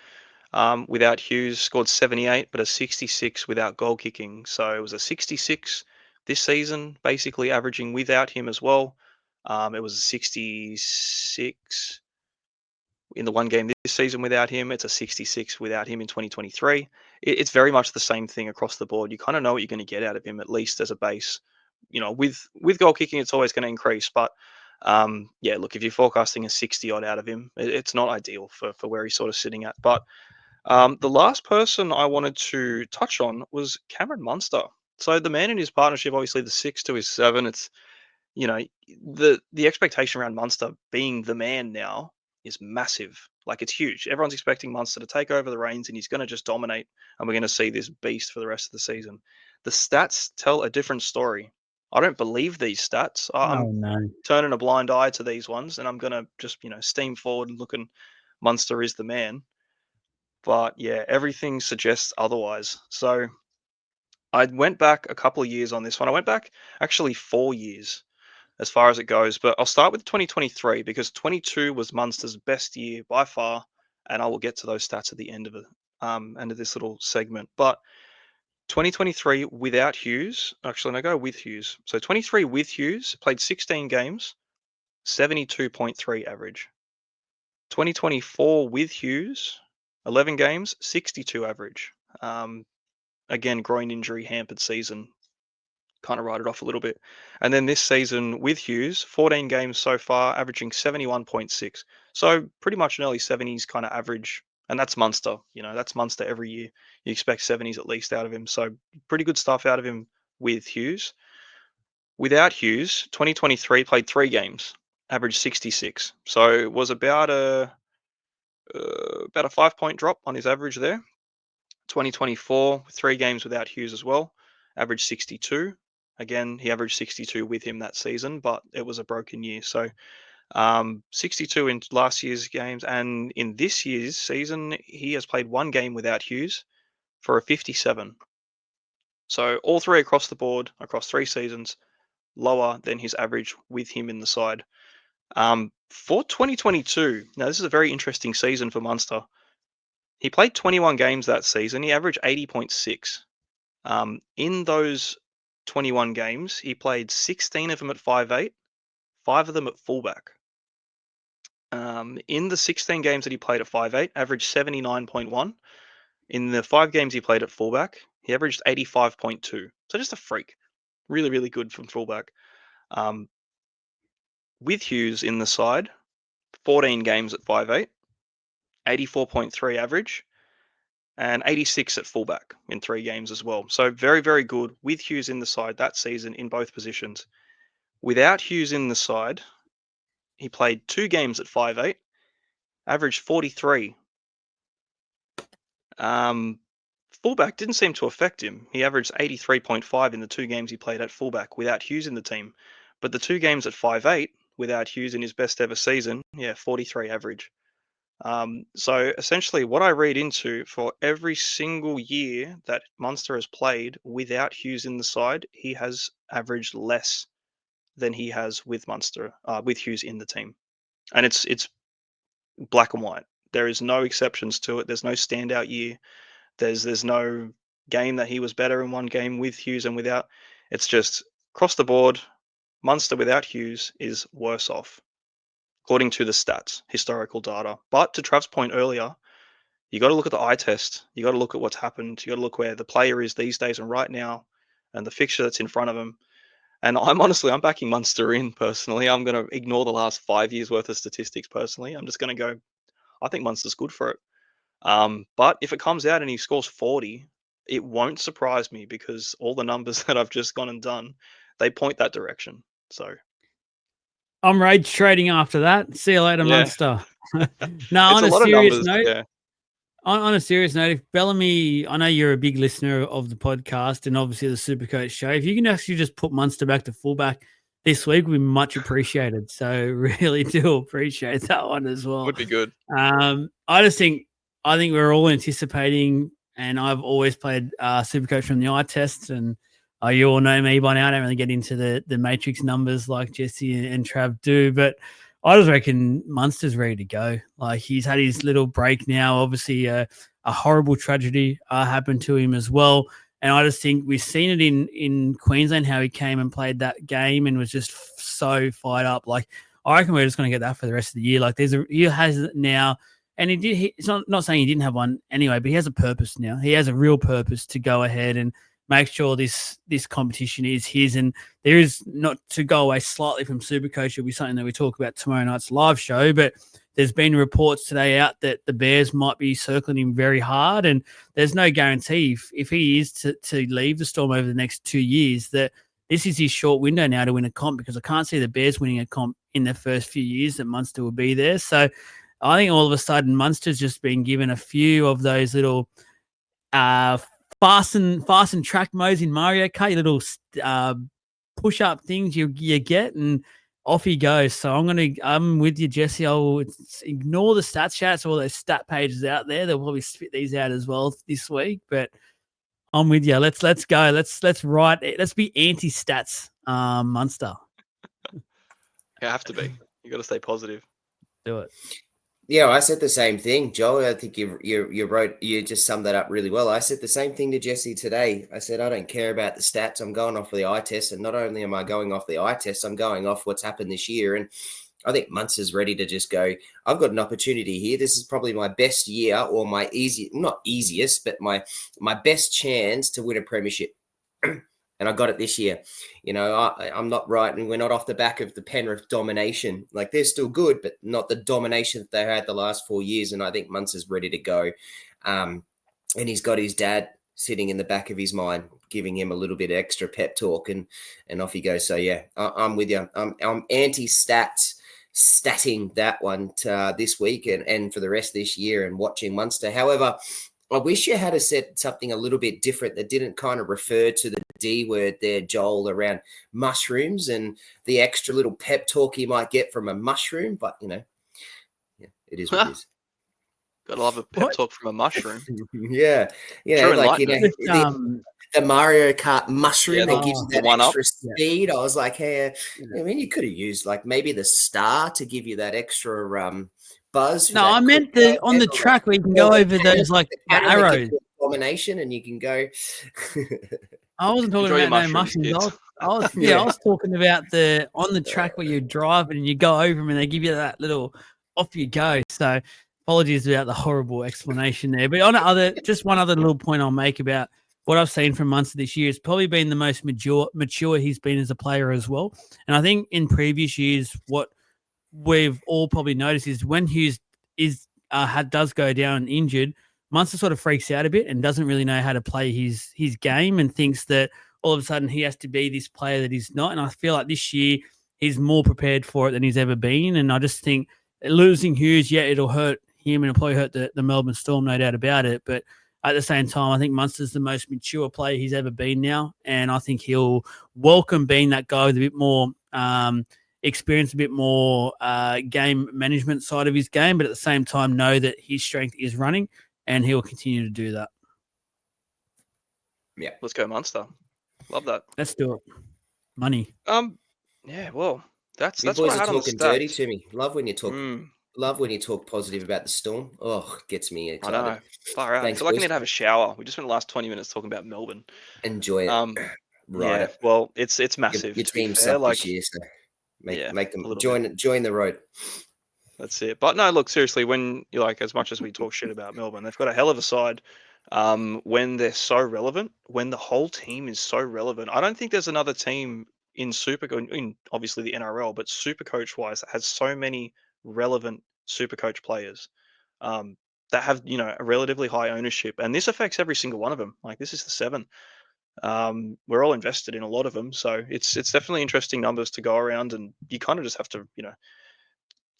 without Hughes, scored 78, but a 66 without goal kicking. So it was a 66 this season, basically averaging without him as well. It was a 66 in the one game this season without him. It's a 66 without him in 2023. It's very much the same thing across the board. You kind of know what you're going to get out of him, at least as a base. With goal kicking, it's always going to increase. But look, if you're forecasting a 60 odd out of him, it's not ideal for where he's sort of sitting at. But the last person I wanted to touch on was Cameron Munster. So the man in his partnership, obviously the 6 to his 7, it's the expectation around Munster being the man now is massive. Like, it's huge. Everyone's expecting Munster to take over the reins and he's going to just dominate, and we're going to see this beast for the rest of the season. The stats tell a different story. I don't believe these stats. I'm turning a blind eye to these ones, and I'm going to just steam forward and looking. Munster is the man. But yeah, everything suggests otherwise. So I went back a couple of years on this one. I went back actually 4 years as far as it goes, but I'll start with 2023 because 22 was Munster's best year by far, and I will get to those stats at the end of it, end of this little segment. But 2023 without Hughes, actually, no, go with Hughes. So 23 with Hughes, played 16 games, 72.3 average. 2024 with Hughes, 11 games, 62 average. Again, groin injury hampered season, kind of write it off a little bit. And then this season with Hughes, 14 games so far, averaging 71.6. So pretty much an early 70s kind of average. And that's Munster. That's Munster every year. You expect 70s at least out of him. So pretty good stuff out of him with Hughes. Without Hughes, 2023 played 3 games, averaged 66. So it was about a 5-point drop on his average there. 2024, 3 games without Hughes as well, averaged 62. Again, he averaged 62 with him that season, but it was a broken year. So 62 in last year's games, and in this year's season, he has played 1 game without Hughes for a 57. So all 3 across the board, across 3 seasons, lower than his average with him in the side. For 2022, now this is a very interesting season for Munster. He played 21 games that season. He averaged 80.6. In those 21 games, he played 16 of them at 5'8", 5 of them at fullback. In the 16 games that he played at 5'8", averaged 79.1. In the 5 games he played at fullback, he averaged 85.2. So just a freak. Really, really good from fullback. With Hughes in the side, 14 games at 5'8", 84.3 average. and 86 at fullback in 3 games as well. So very, very good with Hughes in the side that season in both positions. Without Hughes in the side, he played 2 games at 5'8", averaged 43. Fullback didn't seem to affect him. He averaged 83.5 in the 2 games he played at fullback without Hughes in the team. But the 2 games at 5'8", without Hughes in his best ever season, 43 average. So essentially what I read into for every single year that Munster has played without Hughes in the side, he has averaged less than he has with with Hughes in the team. And it's black and white. There is no exceptions to it. There's no standout year. There's no game that he was better in one game with Hughes and without. It's just across the board, Munster without Hughes is worse off, according to the stats, historical data. But to Trav's point earlier, you got to look at the eye test. You got to look at what's happened. You got to look where the player is these days and right now, and the fixture that's in front of him. And I'm backing Munster in personally. I'm going to ignore the last 5 years worth of statistics personally. I'm just going to go, I think Munster's good for it. But if it comes out and he scores 40, it won't surprise me because all the numbers that I've just gone and done, they point that direction. So I'm rage trading after that. See you later, Yeah. Munster. No, it's on a a lot of serious numbers. note, Yeah. on a serious note, if Bellamy, I know you're a big listener of the podcast and obviously the Supercoach show. If you can actually just put Munster back to fullback this week, we'd be much appreciated. So really do appreciate that one as well. Would be good. I think we're all anticipating, and I've always played Supercoach from the eye test, and you all know me by now. I don't really get into the matrix numbers like Jesse and Trav do, but I just reckon Munster's ready to go. Like, he's had his little break now. Obviously, a horrible tragedy happened to him as well. And I just think we've seen it in Queensland, how he came and played that game and was just so fired up. Like, I reckon we're just going to get that for the rest of the year. Like, he has it now. And it's not saying he didn't have one anyway, but he has a purpose now. He has a real purpose to go ahead and make sure this competition is his. And there is, not to go away slightly from Supercoach, it'll be something that we talk about tomorrow night's live show, but there's been reports today out that the Bears might be circling him very hard, and there's no guarantee if he is to leave the Storm over the next 2 years that this is his short window now to win a comp, because I can't see the Bears winning a comp in the first few years that Munster will be there. So I think all of a sudden Munster's just been given a few of those little fast and track modes in Mario Kart, little push up things you get, and off he goes. So I'm with you, Jesse. I'll ignore the stats chats, all those stat pages out there. They'll probably spit these out as well this week, but I'm with you. Let's go. Let's write it. Let's be anti-stats, Munster. You have to be. You got to stay positive. Do it. Yeah, I said the same thing, Joel. I think you just summed that up really well. I said the same thing to Jesse today. I said, I don't care about the stats. I'm going off the eye test. And not only am I going off the eye test, I'm going off what's happened this year. And I think Munster's ready to just go, I've got an opportunity here. This is probably my best year, or my not easiest, but my best chance to win a premiership. And I got it this year. You know, I'm not right, and we're not off the back of the Penrith domination. Like, they're still good, but not the domination that they had the last 4 years. And I think Munster's ready to go. And he's got his dad sitting in the back of his mind, giving him a little bit extra pep talk, and off he goes. So, yeah, I'm with you. I'm anti-stats, statting that one this week and for the rest of this year, and watching Munster. However, I wish you had said something a little bit different that didn't kind of refer to the D word there, Joel, around mushrooms and the extra little pep talk you might get from a mushroom. But, yeah, it is what it is. Gotta love a pep talk from a mushroom. Yeah. The Mario Kart mushroom that gives you that extra speed. I was like, hey, I mean, you could have used like maybe the star to give you that extra buzz. No, I meant on the track where you can go over those like arrows. Domination, and you can go. I wasn't talking about no mushrooms. I was talking about on the track where you're driving and you go over them and they give you that little off you go. So apologies about the horrible explanation there. But just one other little point I'll make about what I've seen from Munster this year. It's probably been the most mature he's been as a player as well. And I think in previous years, what we've all probably noticed is when Hughes does go down injured, Munster sort of freaks out a bit and doesn't really know how to play his game and thinks that all of a sudden he has to be this player that he's not. And I feel like this year he's more prepared for it than he's ever been. And I just think losing Hughes, yeah, it'll hurt him and it'll probably hurt the Melbourne Storm, no doubt about it. But at the same time, I think Munster's the most mature player he's ever been now. And I think he'll welcome being that guy with a bit more experience, a bit more game management side of his game, but at the same time know that his strength is running and he'll continue to do that. Yeah. Let's go Munster. Love that. Let's do it. Money. Yeah, well, that's You what boys I are had on the talking dirty stats. to me. Love when you talk. Love when you talk positive about the Storm. Oh, gets me I excited. know. Far out. Thanks, I feel like I boys. need to have a shower. We just spent the last 20 minutes talking about Melbourne. Enjoy it. Yeah, Right. well, it's massive. Your to be team fair, sucked like this year, so yeah, make them a little join the road. That's it. But no, look, seriously, when you like, as much as we talk shit about Melbourne, they've got a hell of a side. When they're so relevant, when the whole team is so relevant, I don't think there's another team in in obviously the NRL, but Supercoach wise, that has so many relevant Supercoach players that have a relatively high ownership, and this affects every single one of them. Like this is the 7. We're all invested in a lot of them, so it's definitely interesting numbers to go around, and you kind of just have to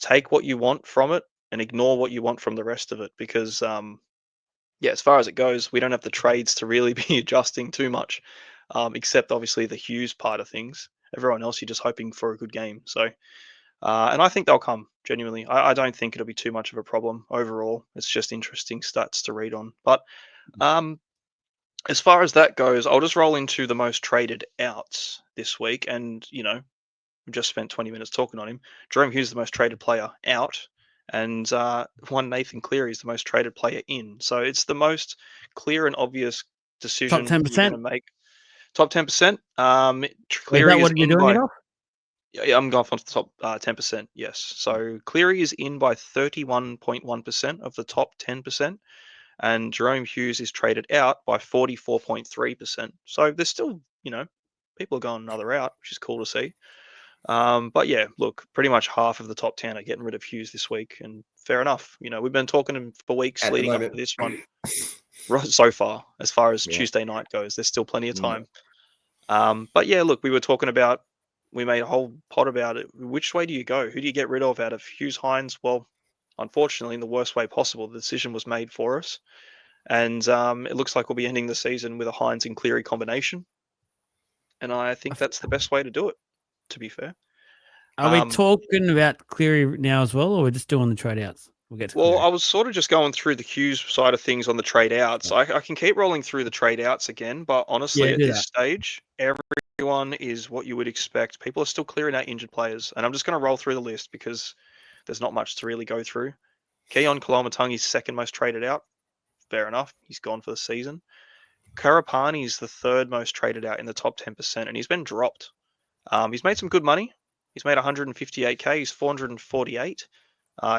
take what you want from it and ignore what you want from the rest of it, because as far as it goes, we don't have the trades to really be adjusting too much, except obviously the Hughes part of things. Everyone else, you're just hoping for a good game. So, and I think they'll come, genuinely. I don't think it'll be too much of a problem overall. It's just interesting stats to read on. But as far as that goes, I'll just roll into the most traded outs this week. And, we just spent 20 minutes talking on him. Jerome Hughes is the most traded player out. And one Nathan Cleary is the most traded player in. So it's the most clear and obvious decision Top 10%. you're going to make. Top 10%. Is Cleary that what you're doing it off? Yeah, I'm going for the top 10%. Yes. So Cleary is in by 31.1% of the top 10%. And Jerome Hughes is traded out by 44.3%. So there's still, people are going another route, which is cool to see. But yeah, look, pretty much half of the top 10 are getting rid of Hughes this week, and fair enough. We've been talking for weeks At leading up to this one. So far as Tuesday night goes, there's still plenty of time. But yeah, look, we made a whole pod about it. Which way do you go? Who do you get rid of out of Hughes, Hines? Well, unfortunately, in the worst way possible, the decision was made for us. And it looks like we'll be ending the season with a Hines and Cleary combination. And I think that's the best way to do it, to be fair. Are we talking about Cleary now as well, or we're just doing the trade outs? We'll get to Cleary. Well, I was sort of just going through the Hughes side of things on the trade outs. I can keep rolling through the trade outs again, but honestly, at this stage, everyone is what you would expect. People are still clearing out injured players, and I'm just going to roll through the list because there's not much to really go through. Keon Koloamatangi's second most traded out. Fair enough. He's gone for the season. Karapani's the third most traded out in the top 10%, and he's been dropped. He's made some good money. He's made 158k. He's 448.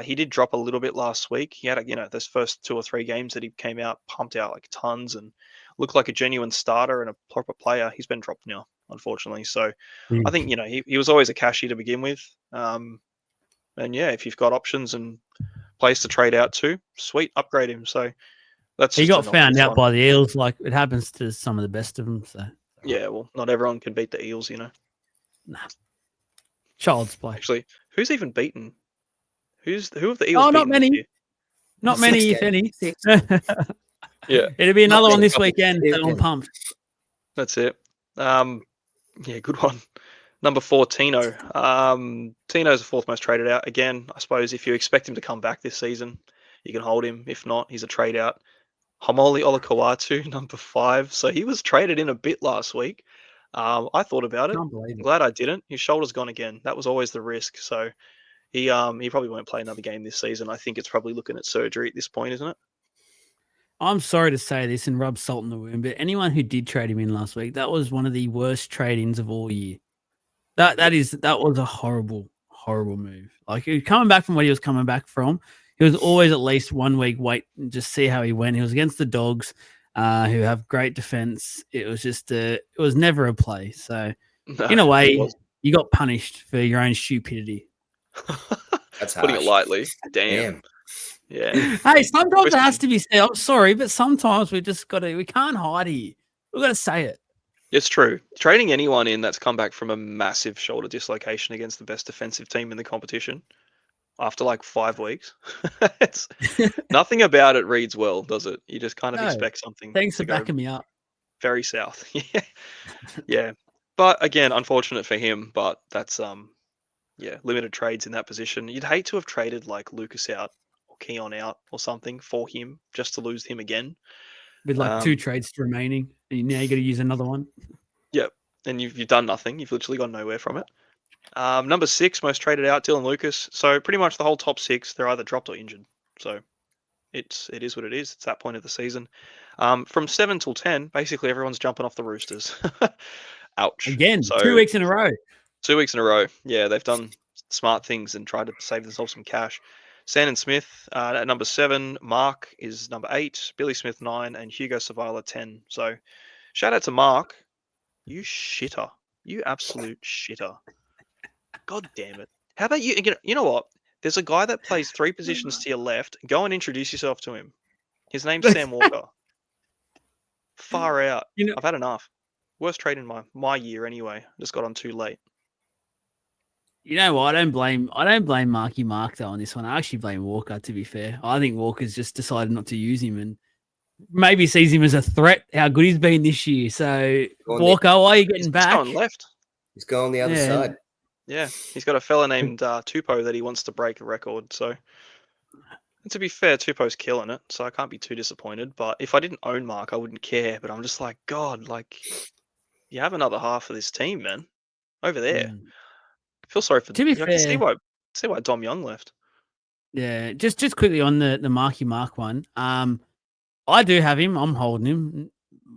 He did drop a little bit last week. He had, those first 2 or 3 games that he came out, pumped out like tons and looked like a genuine starter and a proper player. He's been dropped now, unfortunately. So I think, he was always a cashy to begin with. And yeah, if you've got options and place to trade out to, sweet, upgrade him. So that's he got found out by the Eels, like it happens to some of the best of them. So yeah, well, not everyone can beat the Eels, Nah. Child's play. Actually, who's even beaten? Who have the Eels beaten? Not many. This year? Not many, if any. Yeah. It'll be another one this weekend. So I'm pumped. That's it. Yeah, good one. Number 4, Tino. Tino's the 4th most traded out. Again, I suppose if you expect him to come back this season, you can hold him. If not, he's a trade out. Hamoli Olakau'atu, number 5. So he was traded in a bit last week. I thought about it. I'm glad I didn't. His shoulder's gone again. That was always the risk. So he probably won't play another game this season. I think it's probably looking at surgery at this point, isn't it? I'm sorry to say this and rub salt in the wound, but anyone who did trade him in last week, that was one of the worst trade-ins of all year. That was a horrible move. Like coming back from what he was coming back from, he was always at least 1 week wait and just see how he went. He was against the Dogs, who have great defense. It was just it was never a play. So in a way, you got punished for your own stupidity. That's putting it lightly. Damn. Yeah. Hey, sometimes it has to be said. I'm sorry, but sometimes we can't hide here. We've got to say it. It's true. Trading anyone in that's come back from a massive shoulder dislocation against the best defensive team in the competition after like 5 weeks, it's nothing about it reads well, does it? You just kind of No, expect something thanks to for go backing me up. very south. Yeah. Yeah. But again, unfortunate for him, but that's limited trades in that position. You'd hate to have traded like Lucas out or Keon out or something for him just to lose him again. With like 2 trades remaining, and now you got to use another one. Yep. And you've done nothing. You've literally gone nowhere from it. Number 6, most traded out, Dylan Lucas. So pretty much the whole top 6, they're either dropped or injured. So it is what it is. It's that point of the season. From 7 till 10, basically everyone's jumping off the Roosters. Ouch. Again, So 2 weeks in a row. 2 weeks in a row. Yeah, they've done smart things and tried to save themselves some cash. Sandon Smith at number 7, Mark is number 8, Billy Smith 9, and Hugo Savala 10. So shout out to Mark. You shitter. You absolute shitter. God damn it. How about you? You know what? There's a guy that plays 3 positions to your left. Go and introduce yourself to him. His name's Sam Walker. Far out. You know, I've had enough. Worst trade in my year anyway. Just got on too late. you know what? I don't blame Marky Mark though on this one. I actually blame Walker. To be fair, I think Walker's just decided not to use him and maybe sees him as a threat. How good he's been this year. So Walker, why are you getting back? He's going left. He's going the other side. Yeah, he's got a fella named Tupou that he wants to break a record. So, and to be fair, Tupou's killing it, so I can't be too disappointed. But if I didn't own Mark, I wouldn't care. But I'm just like, God, like, you have another half of this team, man, over there. I feel sorry for. To be I fair, can see why Dom Young left. Yeah, just quickly on the Marky Mark one. I do have him. I'm holding him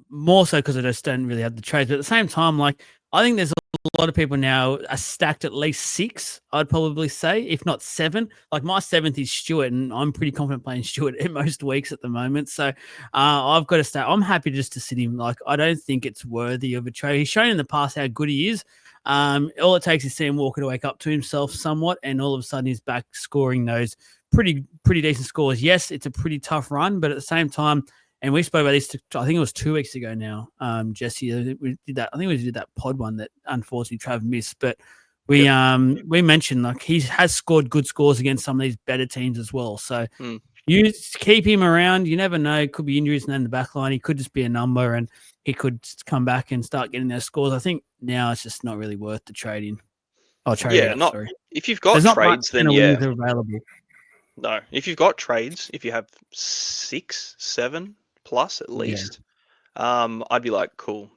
more so because I just don't really have the trades. But at the same time, like I think there's a lot of people now are stacked at least 6. I'd probably say, if not 7. Like my 7th is Stewart, and I'm pretty confident playing Stewart in most weeks at the moment. So I've got to stay. I'm happy just to sit him. Like I don't think it's worthy of a trade. He's shown in the past how good he is. All it takes is Sam Walker to wake up to himself somewhat, and all of a sudden he's back scoring those pretty decent scores. Yes, it's a pretty tough run, but at the same time, and we spoke about this, I think it was 2 weeks ago now, Jesse. We did that. I think we did that pod one that unfortunately Trav missed, but we mentioned like he has scored good scores against some of these better teams as well. So you keep him around. You never know. It could be injuries in the back line. He could just be a number, and he could come back and start getting those scores. I think now it's just not really worth the trading. Sorry. If you've got There's trades, then wins available. No, if you've got trades, if you have 6, 7 plus at least, I'd be like, cool.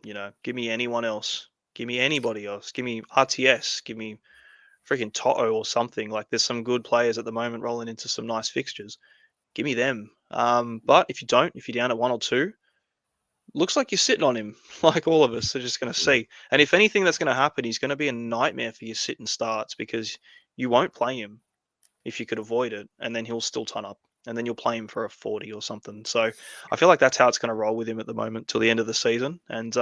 Give me anyone else. Give me anybody else. Give me RTS. Give me freaking Toto or something. Like, there's some good players at the moment rolling into some nice fixtures. Give me them. But if you don't, if you're down at 1 or 2, looks like you're sitting on him, like all of us are just going to see. And if anything that's going to happen, he's going to be a nightmare for your sit and starts because you won't play him if you could avoid it, and then he'll still turn up, and then you'll play him for a 40 or something. So I feel like that's how it's going to roll with him at the moment till the end of the season. And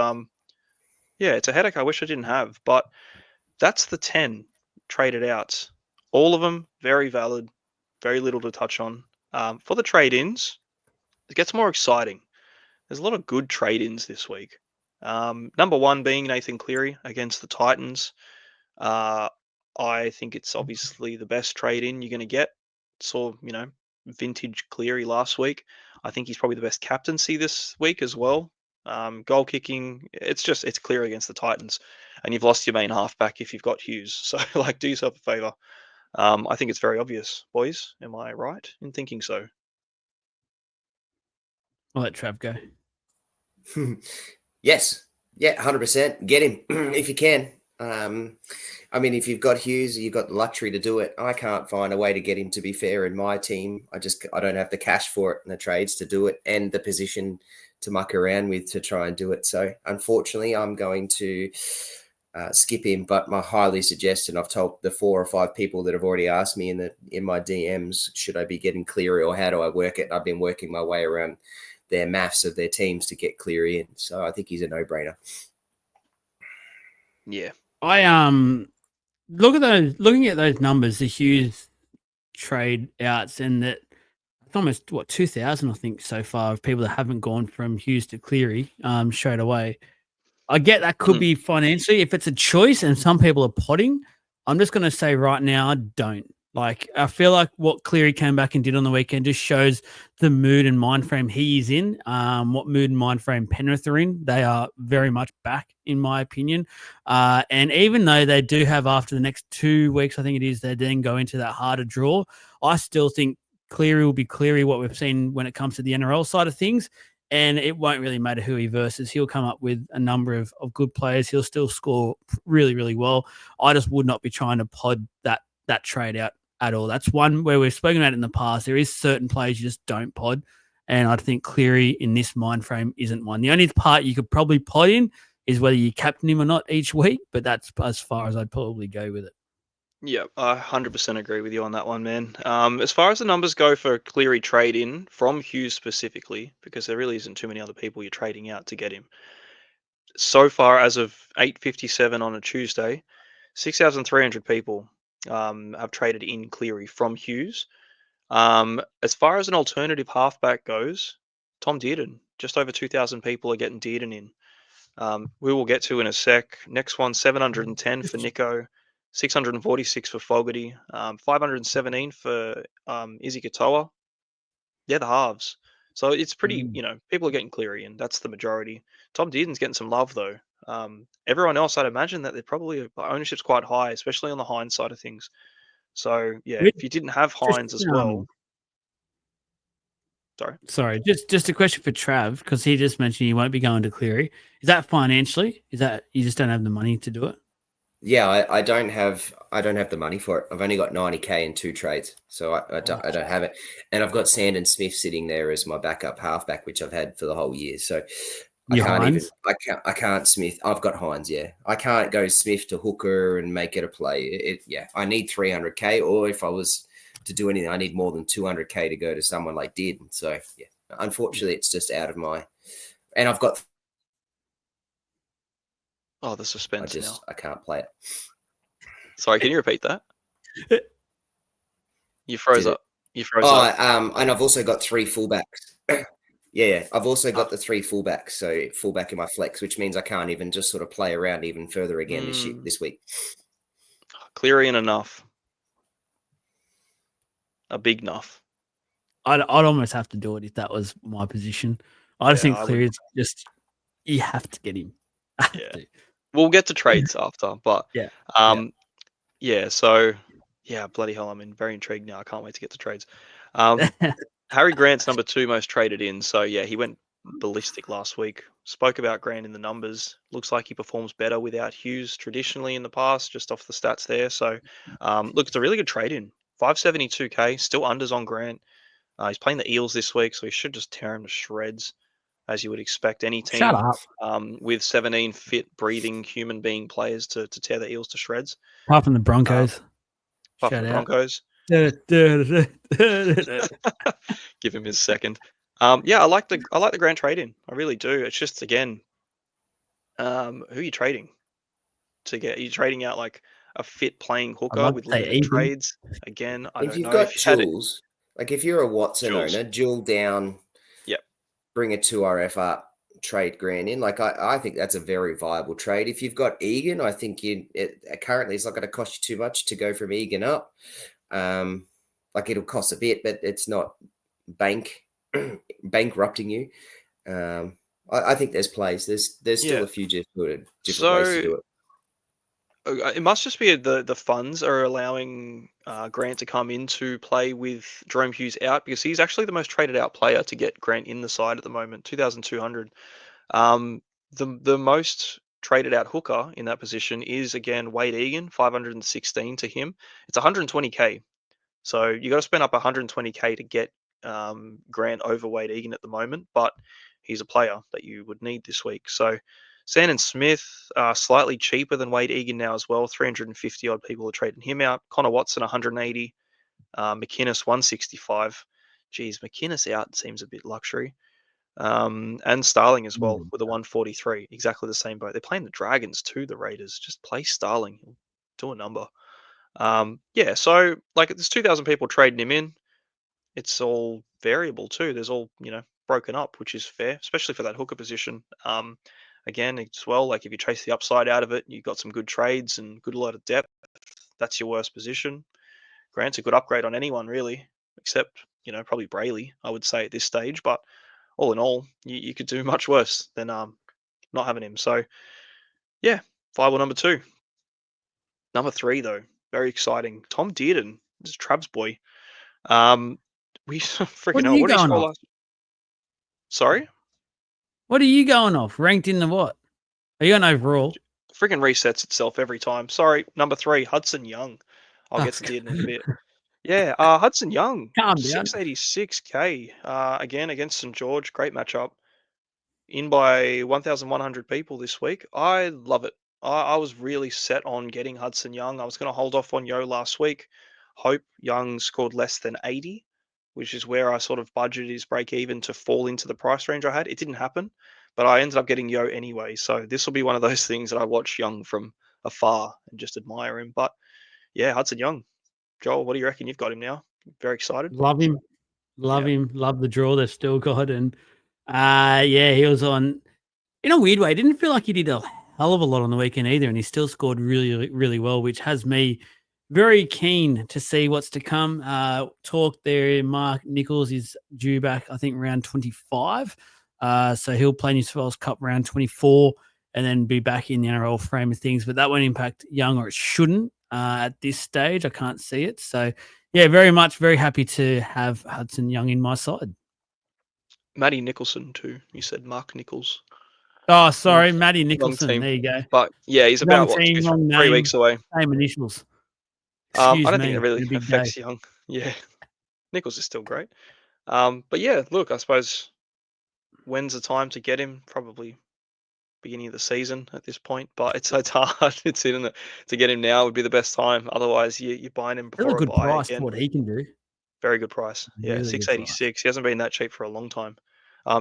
it's a headache I wish I didn't have, but that's the 10 traded out. All of them very valid, very little to touch on. For the trade-ins, it gets more exciting. There's a lot of good trade-ins this week. Number 1 being Nathan Cleary against the Titans. I think it's obviously the best trade-in you're going to get. Saw, vintage Cleary last week. I think he's probably the best captaincy this week as well. Goal kicking, it's Cleary against the Titans. And you've lost your main halfback if you've got Hughes. So, do yourself a favour. I think it's very obvious, boys. Am I right in thinking so? I'll let Trav go. Yes. Yeah, 100%. Get him if you can. If you've got Hughes, you've got the luxury to do it. I can't find a way to get him, to be fair, in my team. I don't have the cash for it and the trades to do it and the position to muck around with to try and do it. So unfortunately, I'm going to skip him, but I highly suggest, and I've told the 4 or 5 people that have already asked me in my DMs, should I be getting Cleary or how do I work it? I've been working my way around their maths of their teams to get Cleary in. So I think he's a no-brainer. Yeah. I looking at those numbers, the Hughes trade outs, and that almost 2,000, I think, so far of people that haven't gone from Hughes to Cleary straight away. I get that could be financially if it's a choice, and some people are potting. I'm just going to say right now, don't. Like, I feel like what Cleary came back and did on the weekend just shows the mood and mind frame he is in. What mood and mind frame Penrith are in. They are very much back, in my opinion. And even though they do have, after the next 2 weeks, I think it is, they then go into that harder draw, I still think Cleary will be Cleary, what we've seen when it comes to the NRL side of things. And it won't really matter who he versus. He'll come up with a number of good players. He'll still score really, really well. I just would not be trying to pod that trade out at all. That's one where we've spoken about it in the past. There is certain players you just don't pod. And I think Cleary in this mind frame isn't one. The only part you could probably pod in is whether you captain him or not each week, but that's as far as I'd probably go with it. Yeah, I 100% agree with you on that one, man. As far as the numbers go for Cleary trade in from Hughes specifically, because there really isn't too many other people you're trading out to get him. So far, as of 8:57 on a Tuesday, 6,300 people have traded in Cleary from Hughes. As far as an alternative halfback goes, Tom Dearden, just over 2,000 people are getting Dearden in. We will get to in a sec. Next one, 710 for Nico, 646 for Fogarty, 517 for Izzy Katoa. They're the halves. So it's pretty, people are getting Cleary, and that's the majority. Tom Dearden's getting some love, though. Everyone else, I'd imagine that they're probably ownership's quite high, especially on the Hines side of things. So, yeah, if you didn't have Hines as well. Sorry, just a question for Trav, because he just mentioned he won't be going to Cleary. Is that financially? Is that you just don't have the money to do it? Yeah, I don't have the money for it. I've only got 90K in 2 trades, so I don't have it. And I've got Sandon Smith sitting there as my backup halfback, which I've had for the whole year. So I can't Smith. I've got Hines. Yeah, I can't go Smith to hooker and make it a play. I need 300K, or if I was to do anything, I need more than 200K to go to someone like Did. So yeah, unfortunately, it's just out of my. And I've got. Oh, the suspense now. I can't play it. Sorry, can you repeat that? You froze up. You froze up. And I've also got 3 fullbacks. Yeah, I've also got the 3 fullbacks, so fullback in my flex, which means I can't even just sort of play around even further again this week. Cleary and enough. A big enough. I'd almost have to do it if that was my position. I just think Cleary's just, you have to get him. We'll get to trades after, but so bloody hell, I'm very intrigued now. I can't wait to get to trades. Harry Grant's number 2 most traded in, so yeah, he went ballistic last week. Spoke about Grant in the numbers. Looks like he performs better without Hughes traditionally in the past, just off the stats there. So look, it's a really good trade in. 572K, still unders on Grant. He's playing the Eels this week, so he should just tear him to shreds, as you would expect any team. Shut up. With 17 fit, breathing human being players to tear the Eels to shreds. Apart from the Broncos. Apart from the Broncos. Give him his second. I like the Grant trade in. I really do. It's just, again, who are you trading to get? Are you trading out like a fit playing hooker with limited trades? Again, I don't know. If you've got Jules, like if you're a Watson owner, Jewel down, bring a 2RF up, trade Grant in. Like I think that's a very viable trade. If you've got Egan, I think currently it's not going to cost you too much to go from Egan up. Like it'll cost a bit, but it's not bankrupting you. I think there's plays. There's still a few different ways to do it. It must just be the funds are allowing Grant to come into play with Jerome Hughes out, because he's actually the most traded out player to get Grant in the side at the moment, 2,200. The most traded out hooker in that position is, again, Wade Egan, 516 to him. It's 120K. So you got to spend up 120K to get Grant over Wade Egan at the moment, but he's a player that you would need this week. So Sandon Smith, slightly cheaper than Wade Egan now as well. 350 odd people are trading him out. Connor Watson, 180. McInnes, 165. Geez, McInnes out seems a bit luxury. And Starling as well with a 143. Exactly the same boat. They're playing the Dragons too, the Raiders. Just play Starling. He'll do a number. So like there's 2,000 people trading him in. it's all variable too. There's all, broken up, which is fair, especially for that hooker position. Again, as well, like if you chase the upside out of it, you've got some good trades and good lot of depth. That's your worst position. Grant's a good upgrade on anyone really, except probably Brayley, I would say at this stage. But all in all, you could do much worse than not having him. So yeah, viable number 2. Number 3 though, very exciting. Tom Dearden, this is Trav's boy. We freaking What are hell. you What did he going score off? last? Sorry, What are you going off? Ranked in the what? Are you going overall? freaking resets itself every time. Sorry, number 3, Hudson Young. I'll get to Dearden in a bit. Yeah, Hudson Young, Calm down. 686k. Again against St George, great matchup. In by 1,100 people this week. I love it. I was really set on getting Hudson Young. I was going to hold off on Yo last week. Hope Young scored less than 80, which is where I sort of budgeted his break even to fall into the price range I had. It didn't happen, but I ended up getting Yo anyway. So this will be one of those things that I watch Young from afar and just admire him. But yeah, Hudson Young. Joel, what do you reckon? You've got him now. Very excited. Love him. Love Yeah. him. Love the draw they've still got. And yeah, he was on in a weird way. It didn't feel like he did a hell of a lot on the weekend either. And he still scored really, really well, which has me very keen to see what's to come. Talk there, Mark Nichols is due back, I think, round 25. So he'll play New South Wales Cup round 24 and then be back in the NRL frame of things. But that won't impact Young, or it shouldn't at this stage. I can't see it. So, yeah, very happy to have Hudson Young in my side. Matty Nicholson too. You said Mark Nichols. Oh, sorry, Wrong- Matty Wrong Nicholson. team. There you go. But yeah, he's Wrong about what team, wrong 3 name, weeks away. same initials. I Excuse don't think me. it really Been a big day. affects Young. Yeah, Nichols is still great. But yeah, look, I suppose when's the time to get him? Probably beginning of the season at this point. But it's hard. It's in it to get him now would be the best time. Otherwise, you're buying him Still a before a good buy price for again. what he can do. Very good price. Yeah, Really good price. 686. He hasn't been that cheap for a long time.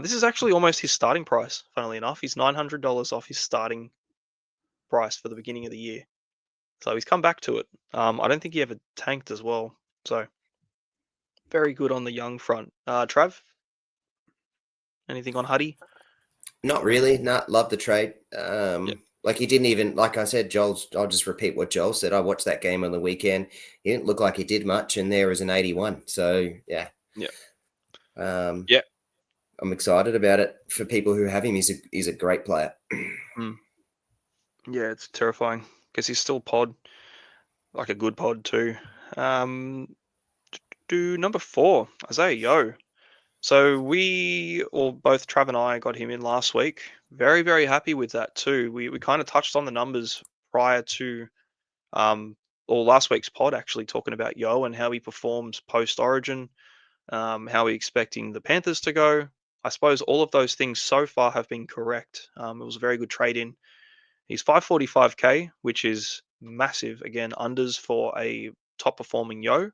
This is actually almost his starting price. Funnily enough, he's $900 off his starting price for the beginning of the year. So he's come back to it. I don't think he ever tanked as well. So very good on the Young front. Trav, anything on Huddy? Not really. Not love the trade. Yep. Like he didn't even, like I said, I'll just repeat what Joel said. I watched that game on the weekend. He didn't look like he did much, and there is an 81. So yeah. Yeah. Yeah. I'm excited about it for people who have him. He's a great player. Yeah, it's terrifying because he's still pod, like a good pod too. Do number 4, Isaiah Yo. So both Trav and I got him in last week. Very, very happy with that too. We kind of touched on the numbers prior to or last week's pod, actually talking about Yo and how he performs post Origin, how we're expecting the Panthers to go. I suppose all of those things so far have been correct. It was a very good trade in. He's 545k, which is massive. Again, unders for a top performing Yo.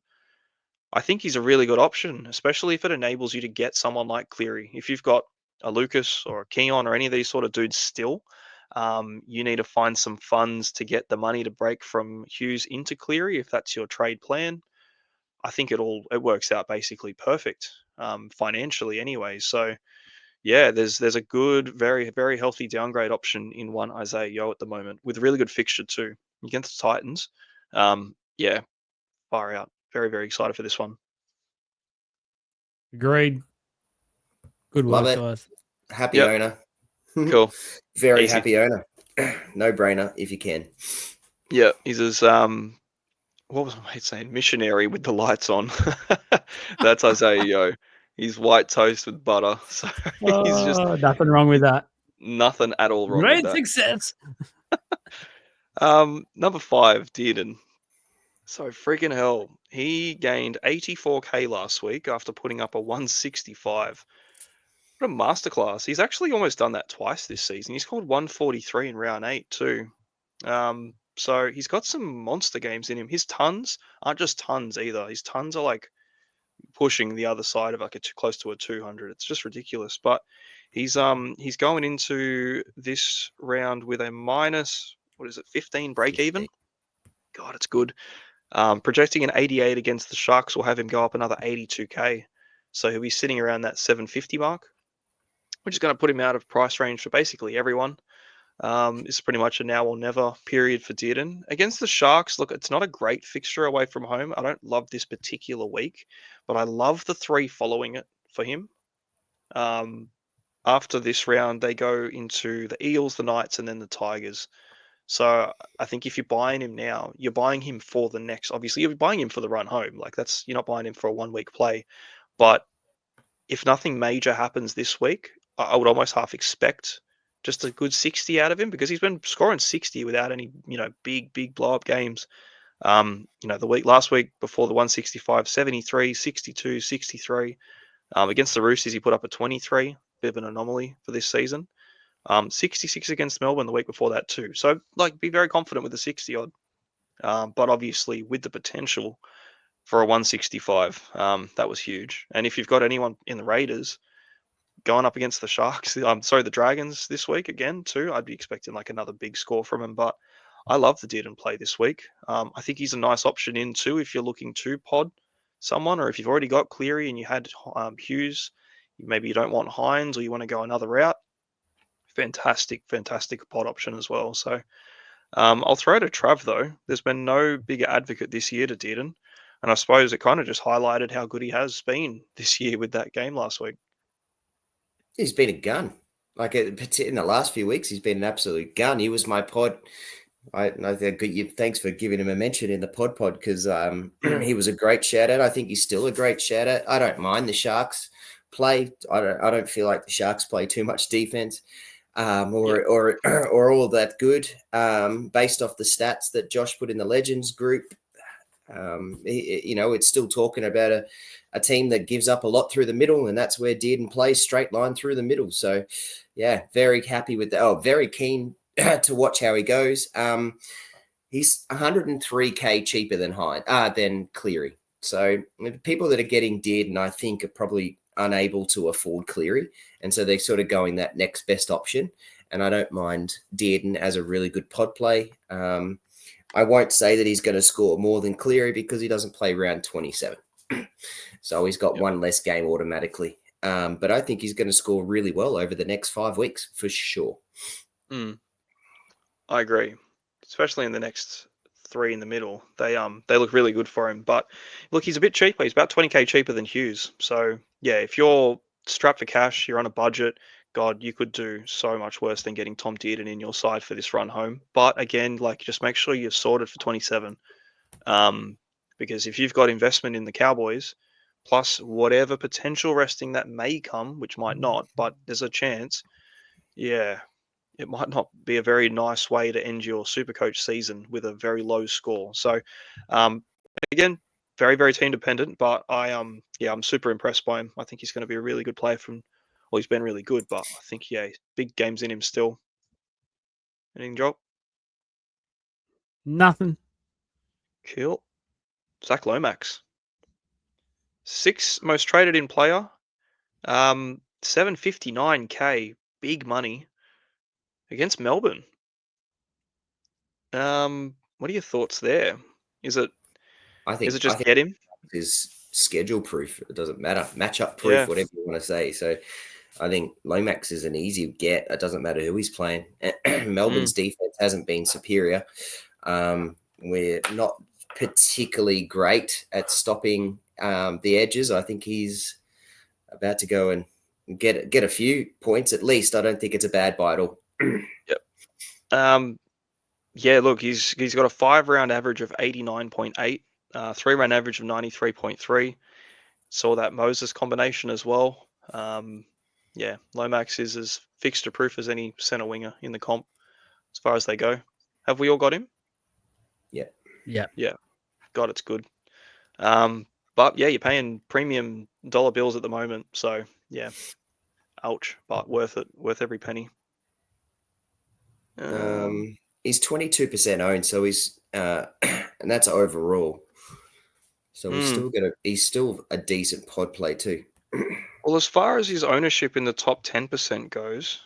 I think he's a really good option, especially if it enables you to get someone like Cleary. If you've got a Lucas or a Keon or any of these sort of dudes still, you need to find some funds to get the money to break from Hughes into Cleary if that's your trade plan. I think it works out basically perfect financially anyway. So yeah, there's a good, very, very healthy downgrade option in one Isaiah Yo at the moment with really good fixture too against the Titans. Yeah, far out. Very, very excited for this one. Agreed. Good Love work, it. guys. Happy Yep. owner. Cool. Very Easy. happy owner. No brainer if you can. Yeah, he's as what was my mate saying? Missionary with the lights on. That's Isaiah Yo. He's white toast with butter. So he's just Nothing wrong with that. nothing at all wrong Great with that. success. Number 5, Dearden. So freaking hell. He gained 84k last week after putting up a 165. What a masterclass. He's actually almost done that twice this season. He scored 143 in round 8 too. So he's got some monster games in him. His tons aren't just tons either. His tons are like pushing the other side of like close to a 200. It's just ridiculous. But he's going into this round with a minus, what is it, 15 break even. God, it's good. Projecting an 88 against the Sharks will have him go up another 82k. So he'll be sitting around that 750 mark, which is going to put him out of price range for basically everyone. It's pretty much a now or never period for Dearden. Against the Sharks, look, it's not a great fixture away from home. I don't love this particular week, but I love the 3 following it for him. After this round, they go into the Eels, the Knights, and then the Tigers. So I think if you're buying him now, you're buying him for the next. Obviously, you're buying him for the run home. Like you're not buying him for a 1 week play. But if nothing major happens this week, I would almost half expect just a good 60 out of him, because he's been scoring 60 without any, big blow up games. The last week before the 165, 73, 62, 63. Against the Roosters, he put up a 23, bit of an anomaly for this season. 66 against Melbourne the week before that too. So be very confident with the 60 odd, but obviously with the potential for a 165. That was huge. And if you've got anyone in the Raiders going up against the Sharks, the Dragons this week again too, I'd be expecting another big score from him. But I love the Dearden play this week. I think he's a nice option in too if you're looking to pod someone, or if you've already got Cleary and you had Hughes, maybe you don't want Hines or you want to go another route. Fantastic pod option as well. So I'll throw to Trav though. There's been no bigger advocate this year to Dearden, and I suppose it kind of just highlighted how good he has been this year with that game last week. He's been a gun. In the last few weeks, he's been an absolute gun. He was my pod. I think thanks for giving him a mention in the pod because he was a great shout out. I think he's still a great shout out. I don't mind the Sharks play. I don't feel like the Sharks play too much defense. Or all that good, based off the stats that Josh put in the Legends group. It's still talking about a team that gives up a lot through the middle, and that's where Dearden plays, straight line through the middle. So, yeah, very happy with that. Oh, very keen to watch how he goes. He's 103k cheaper than Cleary. So people that are getting Dearden, I think, are probably unable to afford Cleary, and so they're sort of going that next best option. And I don't mind Dearden as a really good pod play. I won't say that he's going to score more than Cleary because he doesn't play round 27, so he's got one less game automatically. But I think he's going to score really well over the next 5 weeks for sure. I agree, especially in the next 3 in the middle. They look really good for him. But look, he's a bit cheaper. He's about 20k cheaper than Hughes. So yeah, if you're strapped for cash, you're on a budget, God, you could do so much worse than getting Tom Dearden in your side for this run home. But again, just make sure you're sorted for 27. Because if you've got investment in the Cowboys, plus whatever potential resting that may come, which might not, but there's a chance, yeah, it might not be a very nice way to end your Supercoach season with a very low score. So, again, very, very team dependent, but I'm super impressed by him. I think he's going to be a really good player he's been really good, but I think, big games in him still. Anything, Joel? Nothing. Cool. Zach Lomax. 6th most traded in player. 759k, big money against Melbourne. What are your thoughts there? Is it just get him? Is schedule proof. It doesn't matter. Matchup proof, whatever you want to say. So I think Lomax is an easy get. It doesn't matter who he's playing. Melbourne's defense hasn't been superior. We're not particularly great at stopping the edges. I think he's about to go and get a few points at least. I don't think it's a bad buy at all. Yep. Yeah, look, he's got a 5-round average of 89.8, 3-round average of 93.3. Saw that Moses combination as well. Lomax is as fixture proof as any center winger in the comp as far as they go. Have we all got him? Yeah. God, it's good. But yeah, you're paying premium dollar bills at the moment, so yeah, ouch, but worth it, worth every penny. He's 22% owned, so he's and that's overall. So he's still a decent pod play too. Well, as far as his ownership in the top 10% goes,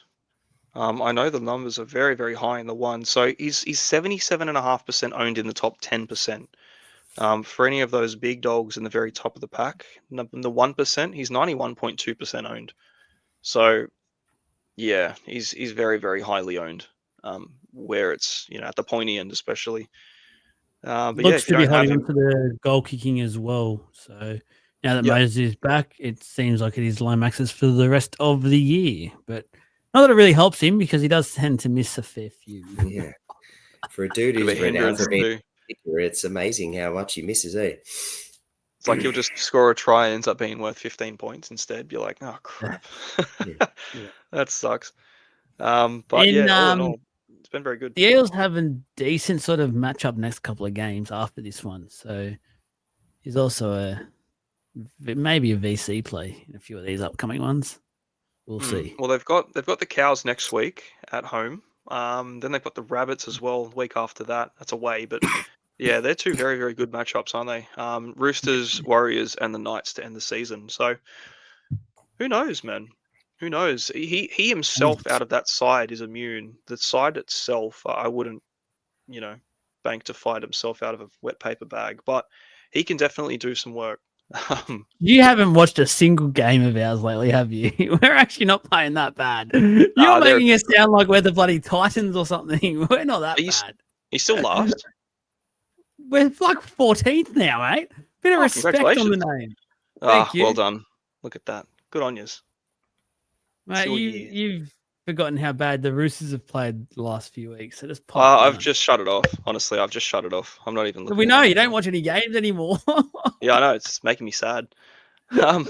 I know the numbers are very, very high in the one. So he's 77.5% owned in the top 10%. For any of those big dogs in the very top of the pack, in the 1%, he's 91.2% owned. So yeah, he's very, very highly owned. Where it's at the pointy end especially. But yeah, Looks if you to be don't have holding on him, to the goal kicking as well. So now that Yep. Moses is back, it seems like it is Lomax's for the rest of the year. But not that it really helps him because he does tend to miss a fair few. Yeah. For a dude bit of a who's renowned hindrance for being too. a kicker, it's amazing how much he misses, eh? It's like he'll just score a try and ends up being worth 15 points instead. You're like, oh crap, Yeah. Yeah. that sucks. But And yeah, all in all, it's been very good. the Eels have a decent sort of matchup next couple of games after this one. So he's also maybe a VC play in a few of these upcoming ones. We'll see. Well, they've got the Cows next week at home. Then they've got the Rabbits as well the week after that. That's away, but yeah, they're two very, very good matchups, aren't they? Roosters, Warriors, and the Knights to end the season. So who knows, man? Who knows? He himself out of that side is immune. The side itself, I wouldn't, bank to fight himself out of a wet paper bag, but he can definitely do some work. You haven't watched a single game of ours lately, have you? We're actually not playing that bad. You're They're making it sound like we're the bloody Titans or something. We're not that he's bad. he's still last. We're like 14th now, mate. Bit of Oh, respect on the congratulations. name. Thank you. Well done. Look at that. Good on yous. Mate, Your year. you've forgotten how bad the Roosters have played the last few weeks. So just pipe I've down. just shut it off. Honestly, I've just shut it off. I'm not even looking. We at know it you don't anymore. watch any games anymore. Yeah, I know. It's making me sad. Um,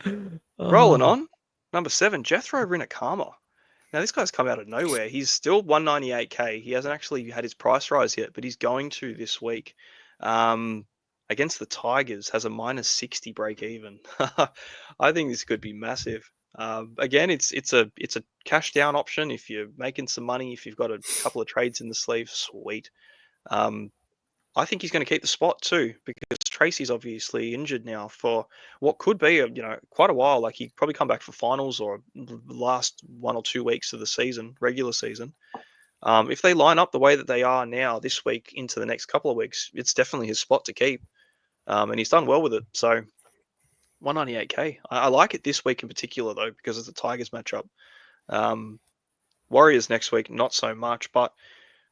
Oh. Rolling on. Number 7, Jethro Rinakama. Now, this guy's come out of nowhere. He's still 198k. He hasn't actually had his price rise yet, but he's going to this week. Against the Tigers, has a -60 break even. I think this could be massive. Again, it's a cash down option if you're making some money. If you've got a couple of trades in the sleeve, sweet. I think he's going to keep the spot too because Tracy's obviously injured now for what could be quite a while. Like he'd probably come back for finals or the last 1 or 2 weeks of the season, regular season. If they line up the way that they are now this week into the next couple of weeks, it's definitely his spot to keep. And he's done well with it. So 198k. I like it this week in particular though because it's a Tigers matchup. Warriors next week, not so much. But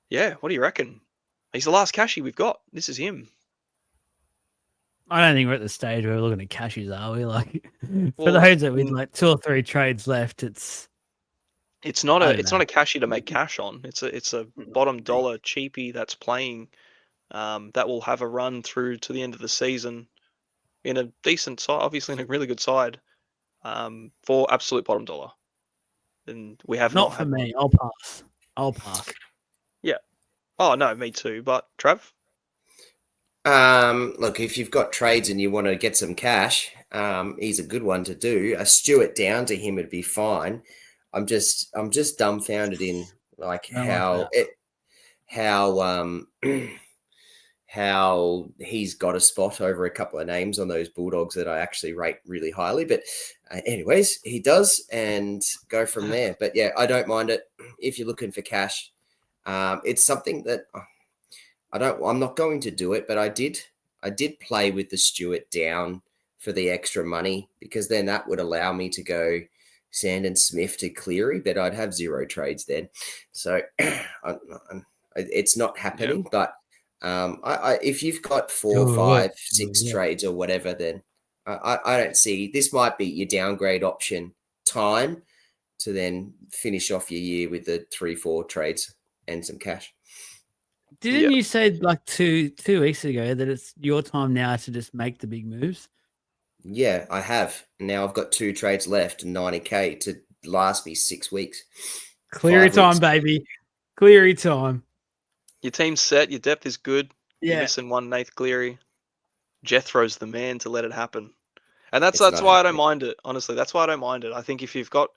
yeah, what do you reckon? He's the last cashy we've got. This is him. I don't think we're at the stage where we're looking at cashes, are we? Like for Well, those that with like 2 or 3 trades left, it's not I don't a know. cashy to make cash on. It's a bottom dollar cheapie that's playing that will have a run through to the end of the season in a decent side, obviously in a really good side for absolute bottom dollar. And we have not not for had me. one. I'll pass. Yeah. Oh no, me too. But Trav, Look, if you've got trades and you want to get some cash, he's a good one to do. A Stewart down to him would be fine. I'm just dumbfounded in like I don't like how he's got a spot over a couple of names on those Bulldogs that I actually rate really highly. But anyways, he does and go from there. But yeah, I don't mind it if you're looking for cash. It's something that I'm not going to do it, but I did play with the Stewart down for the extra money because then that would allow me to go Sandon Smith to Cleary, but I'd have 0 trades then. So it's not happening. But if you've got 4, 5, 6 trades or whatever, then I don't see this might be your downgrade option time to then finish off your year with the 3, 4 trades and some cash. Didn't you say like two weeks ago that it's your time now to just make the big moves? Yeah, I have. Now I've got 2 trades left, 90k to last me 6 weeks. Cleary time, baby. Cleary time. your team's set. Your depth is good. Yeah. You're missing one Nath Cleary. Jethro's the man to let it happen. And that's It's not why I don't happening. mind it. Honestly, that's why I don't mind it. I think if you've got,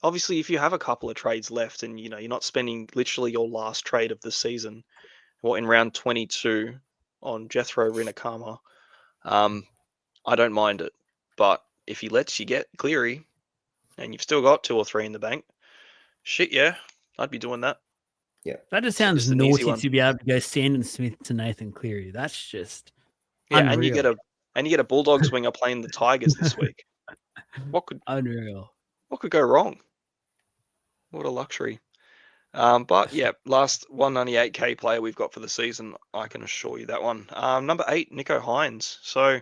obviously, if you have a couple of trades left and you're not spending literally your last trade of the season, or in round 22 on Jethro Rinakama, I don't mind it. But if he lets you get Cleary and you've still got 2 or 3 in the bank, shit, yeah, I'd be doing that. That just So sounds just an easy naughty one. to be able to go Sandon Smith to Nathan Cleary. That's just Yeah, unreal. and you get a Bulldogs winger playing the Tigers this week. What could Unreal. go wrong? What a luxury. But yeah, last 198k player we've got for the season, I can assure you that one. Number 8, Nico Hines. So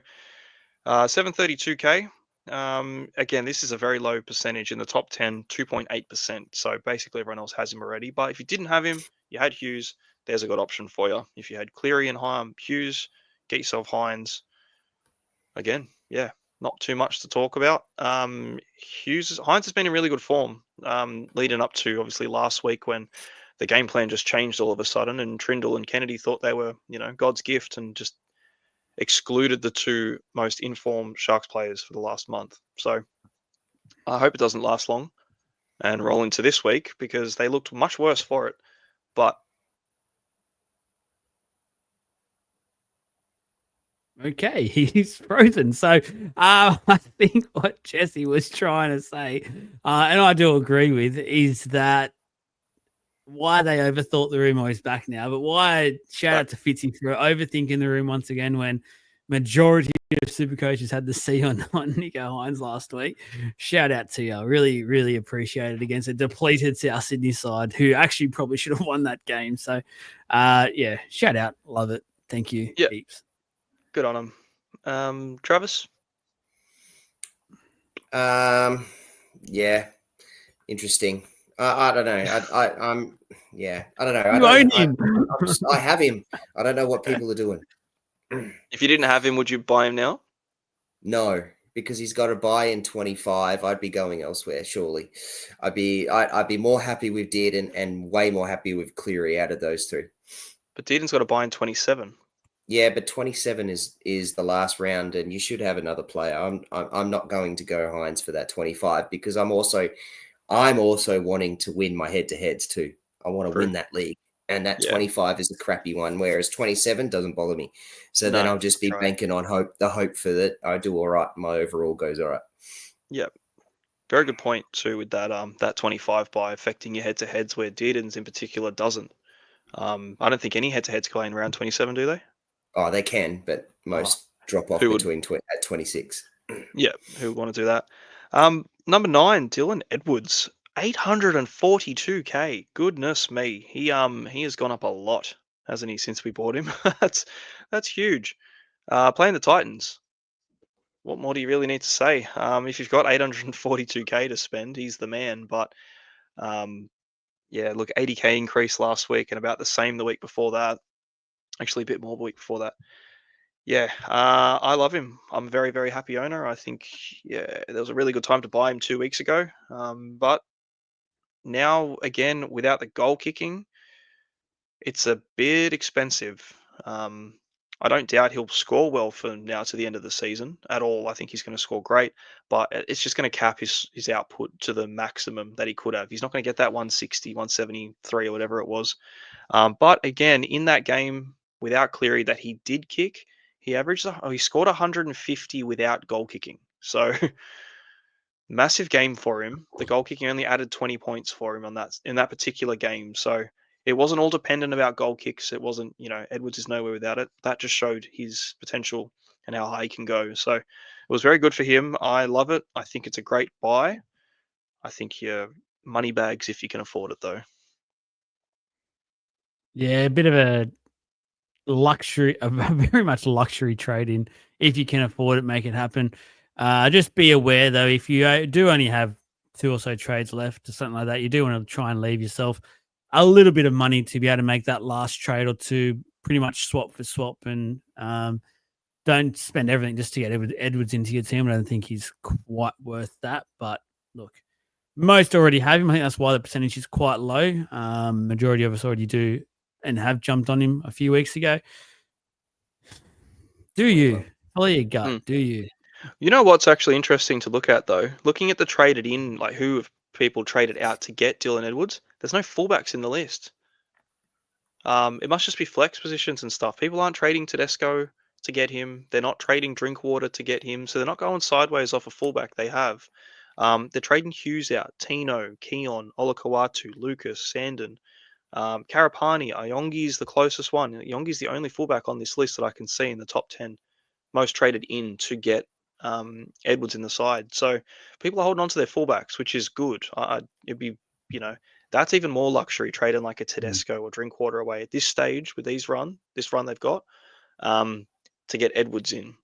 732k. Again, this is a very low percentage in the top 10, 2.8%. So basically everyone else has him already. But if you didn't have him, you had Hughes, there's a good option for you. If you had Cleary and Hughes, get yourself Hines. Again, yeah, not too much to talk about. Hines has been in really good form, leading up to obviously last week when the game plan just changed all of a sudden, and Trindle and Kennedy thought they were, God's gift, and just excluded the two most informed Sharks players for the last month. So I hope it doesn't last long and roll into this week because they looked much worse for it. But Okay, he's frozen. So I think what Jesse was trying to say, and I do agree with, is that why they overthought the room. Oh, he's back now, but why shout out to Fitzy for overthinking the room once again when majority of super coaches had the C on Nico Hines last week. Shout out to you. Really, really appreciate it against a depleted South Sydney side who actually probably should have won that game. So yeah, shout out. Love it. Thank you. yeah, Heaps. good on them. Travis? Yeah, interesting. I don't know. I'm yeah. I don't know. You own him. I have him. I don't know what people are doing. If you didn't have him, would you buy him now? No, because he's got to buy in 25. I'd be going elsewhere. Surely, I'd be more happy with Dearden and way more happy with Cleary out of those two. But Dearden's got to buy in 27. Yeah, but 27 is the last round, and you should have another player. I'm not going to go Hines for that 25 because I'm also wanting to win my head-to-heads too. I want to True. win that league, and that Yeah. 25 is a crappy one, whereas 27 doesn't bother me. So then No, I'll just be right. banking on the hope for that I do all right. My overall goes all right. Yeah. Very good point too with that 25 buy affecting your head-to-heads where Dearden's in particular doesn't. I don't think any head-to-heads go in around 27, do they? Oh, they can, but most drop off who would- between at 26. Yeah, who would want to do that? Number 9, Dylan Edwards, 842k. Goodness me, he has gone up a lot, hasn't he, since we bought him? that's huge. Playing the Titans. What more do you really need to say? If you've got 842k to spend, he's the man. But yeah, look, 80k increase last week and about the same the week before that. Actually, a bit more the week before that. Yeah, I love him. I'm a very, very happy owner. I think, yeah, there was a really good time to buy him 2 weeks ago. But now, again, without the goal kicking, it's a bit expensive. I don't doubt he'll score well for now to the end of the season at all. I think he's going to score great, but it's just going to cap his output to the maximum that he could have. He's not going to get that 160, 173 or whatever it was. But again, in that game without Cleary that he did kick, he scored 150 without goal kicking. So massive game for him. The goal kicking only added 20 points for him in that particular game. So it wasn't all dependent about goal kicks. It wasn't, Edwards is nowhere without it. That just showed his potential and how high he can go. So it was very good for him. I love it. I think it's a great buy. I think you're money bags if you can afford it though. Yeah, a bit of a very much luxury trade in. If you can afford it, make it happen. Just be aware though, if you do only have 2 or so trades left or something like that, you do want to try and leave yourself a little bit of money to be able to make that last trade or two, pretty much swap for swap, and don't spend everything just to get Edwards into your team. I don't think he's quite worth that. But look, most already have him. I think that's why the percentage is quite low. Majority of us already do and have jumped on him a few weeks ago. Do you? Follow your gut. Do you? You know what's actually interesting to look at though? Looking at the traded in, like who have people traded out to get Dylan Edwards, there's no fullbacks in the list. It must just be flex positions and stuff. People aren't trading Tedesco to get him. They're not trading Drinkwater to get him. So they're not going sideways off a fullback they have. They're trading Hughes out, Tino, Keon, Olakawatu, Lucas, Sandon. Karapani, Iongi is the closest one. Iongi is the only fullback on this list that I can see in the top 10 most traded in to get Edwards in the side. So people are holding on to their fullbacks, which is good. It'd be, that's even more luxury trading like a Tedesco or Drinkwater away at this stage with this run they've got, to get Edwards in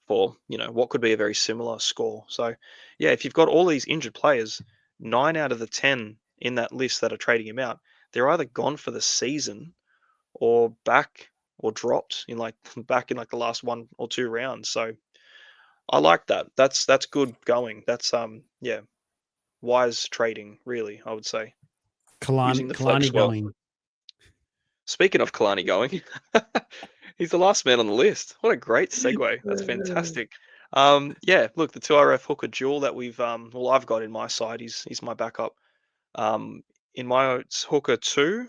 for, what could be a very similar score. So yeah, if you've got all these injured players, 9 out of the 10 in that list that are trading him out, they're either gone for the season or back or dropped back in the last 1 or 2 rounds. So I like that. That's good going. That's wise trading, really, I would say. Using the flex Kalani well. going. Speaking of Kalani going, he's the last man on the list. What a great segue. That's fantastic. Look, the 2RF hooker duel that we've I've got in my side. He's my backup. In my hooker 2,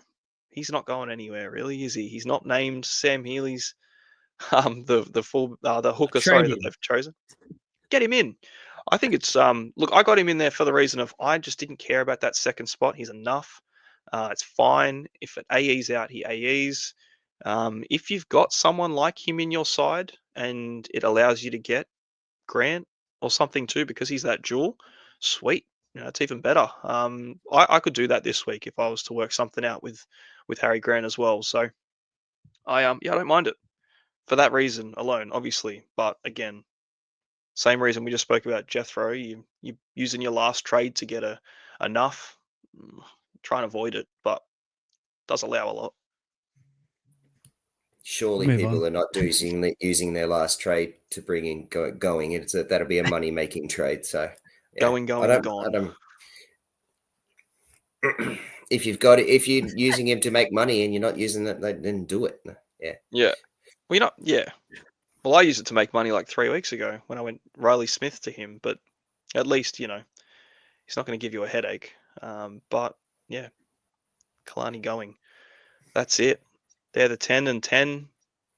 he's not going anywhere, really, is he? He's not named Sam Healy's the hooker, Trade that him. they've chosen. Get him in. I think it's look, I got him in there for the reason of I just didn't care about that second spot. He's enough. It's fine. If it AE's out, he AE's. If you've got someone like him in your side and it allows you to get Grant or something too, because he's that dual, sweet. It's even better. I could do that this week if I was to work something out with Harry Grant as well. So I don't mind it for that reason alone, obviously. But again, same reason we just spoke about Jethro. You using your last trade to get enough. Try and avoid it, but it does allow a lot. Surely Move people on. are not using their last trade to bring in going. That'll be a money making trade. So yeah, Going, gone. If you're using him to make money and you're not using it, then do it. Yeah. Yeah. Well, Well, I used it to make money like 3 weeks ago when I went Riley Smith to him, but at least, he's not going to give you a headache. But yeah, Kalani going. That's it. They're the 10 and 10.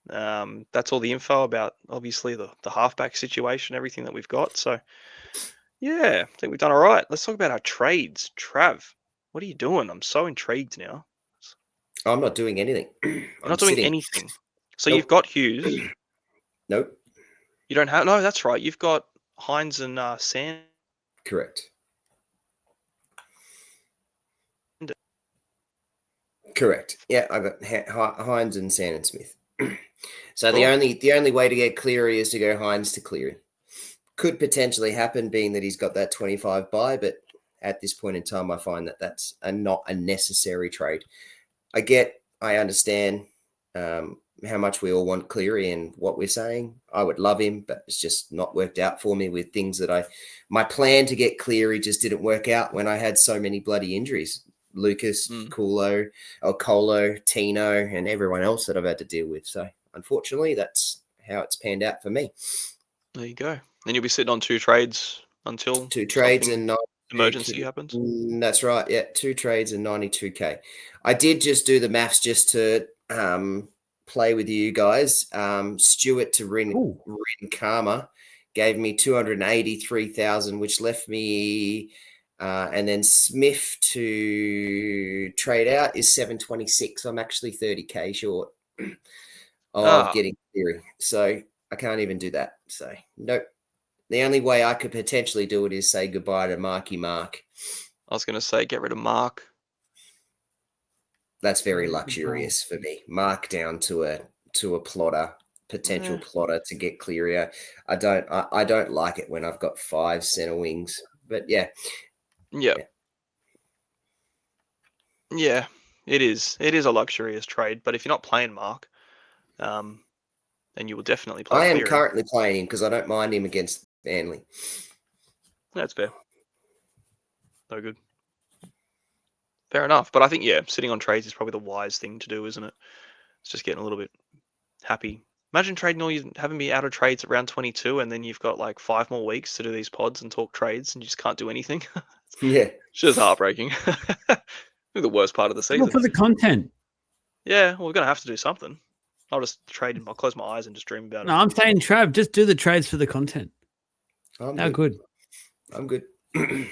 That's all the info about, obviously, the halfback situation, everything that we've got. So, yeah, I think we've done all right. Let's talk about our trades. Trav, what are you doing? I'm so intrigued now. I'm not doing anything. You're not doing anything. So Nope. You've got Hughes. Nope. You don't have... No, that's right. You've got Hines and Sand. Correct. Correct. Yeah, I got Hines and Sand Smith. So Cool. the only way to get Cleary is to go Hines to Cleary. Could potentially happen, being that he's got that 25 buy, but at this point in time, I find that that's not a necessary trade. I understand how much we all want Cleary and what we're saying. I would love him, but it's just not worked out for me with things that my plan to get Cleary just didn't work out when I had so many bloody injuries. Lucas, Colo, Tino, and everyone else that I've had to deal with. So unfortunately, that's how it's panned out for me. There you go. Then you'll be sitting on 2 trades until 2 trades and emergency happens. That's right. Yeah, 2 trades and 92K. I did just do the maths just to play with you guys. Stuart to Rin Karma gave me 283,000, which left me, and then Smith to trade out is 726. I'm actually 30K short of getting Theory. So I can't even do that. So nope. The only way I could potentially do it is say goodbye to Marky Mark. I was going to say get rid of Mark. That's very luxurious for me. Mark down to a plotter, potential plotter to get Cleary. I don't like it when I've got 5 center wings. But yeah. Yeah. Yeah, it is. It is a luxurious trade, but if you're not playing Mark, then you will definitely play Cleary. I am currently playing him because I don't mind him against Manly. That's fair. No good. Fair enough. But I think, sitting on trades is probably the wise thing to do, isn't it? It's just getting a little bit happy. Imagine trading having me out of trades at round 22, and then you've got like 5 more weeks to do these pods and talk trades, and you just can't do anything. Yeah. It's just heartbreaking. The worst part of the season. Well, for the content. Yeah, well, we're going to have to do something. I'll just trade him. I'll close my eyes and just dream about it. No, I'm saying, Trav, just do the trades for the content. How good. I'm good. What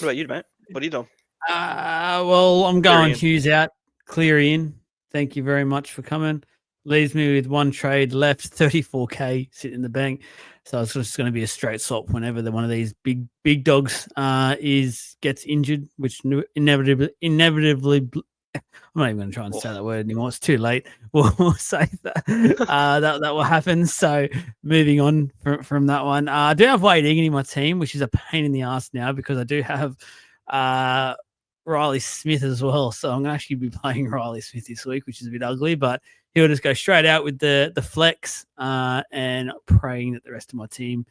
about you, mate? What are you doing? Well, I'm going Hughes out. Cleary in. Thank you very much for coming. Leaves me with one trade left, 34K sitting in the bank. So it's just going to be a straight swap whenever one of these big dogs gets injured, which inevitably I'm not even going to try and say that word anymore. It's too late. We'll say that that will happen. So moving on from that one, I do have Wade Egan in my team, which is a pain in the ass now because I do have Riley Smith as well. So I'm going to actually be playing Riley Smith this week, which is a bit ugly, but he'll just go straight out with the flex and praying that the rest of my team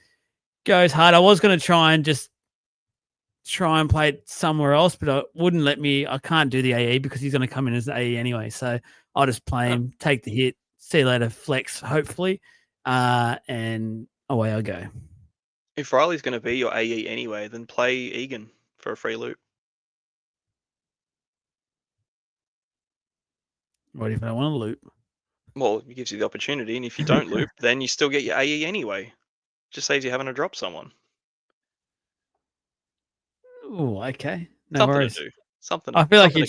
goes hard. I was going to try and play it somewhere else, but it wouldn't let me. I can't do the AE because he's going to come in as AE anyway. So I'll just play him, take the hit, see you later, flex, hopefully, and away I go. If Riley's going to be your AE anyway, then play Egan for a free loop. What if I want to loop? Well, it gives you the opportunity, and if you don't loop, then you still get your AE anyway. Just saves you having to drop someone. Oh, okay. No Something worries. to do. Something. I feel like something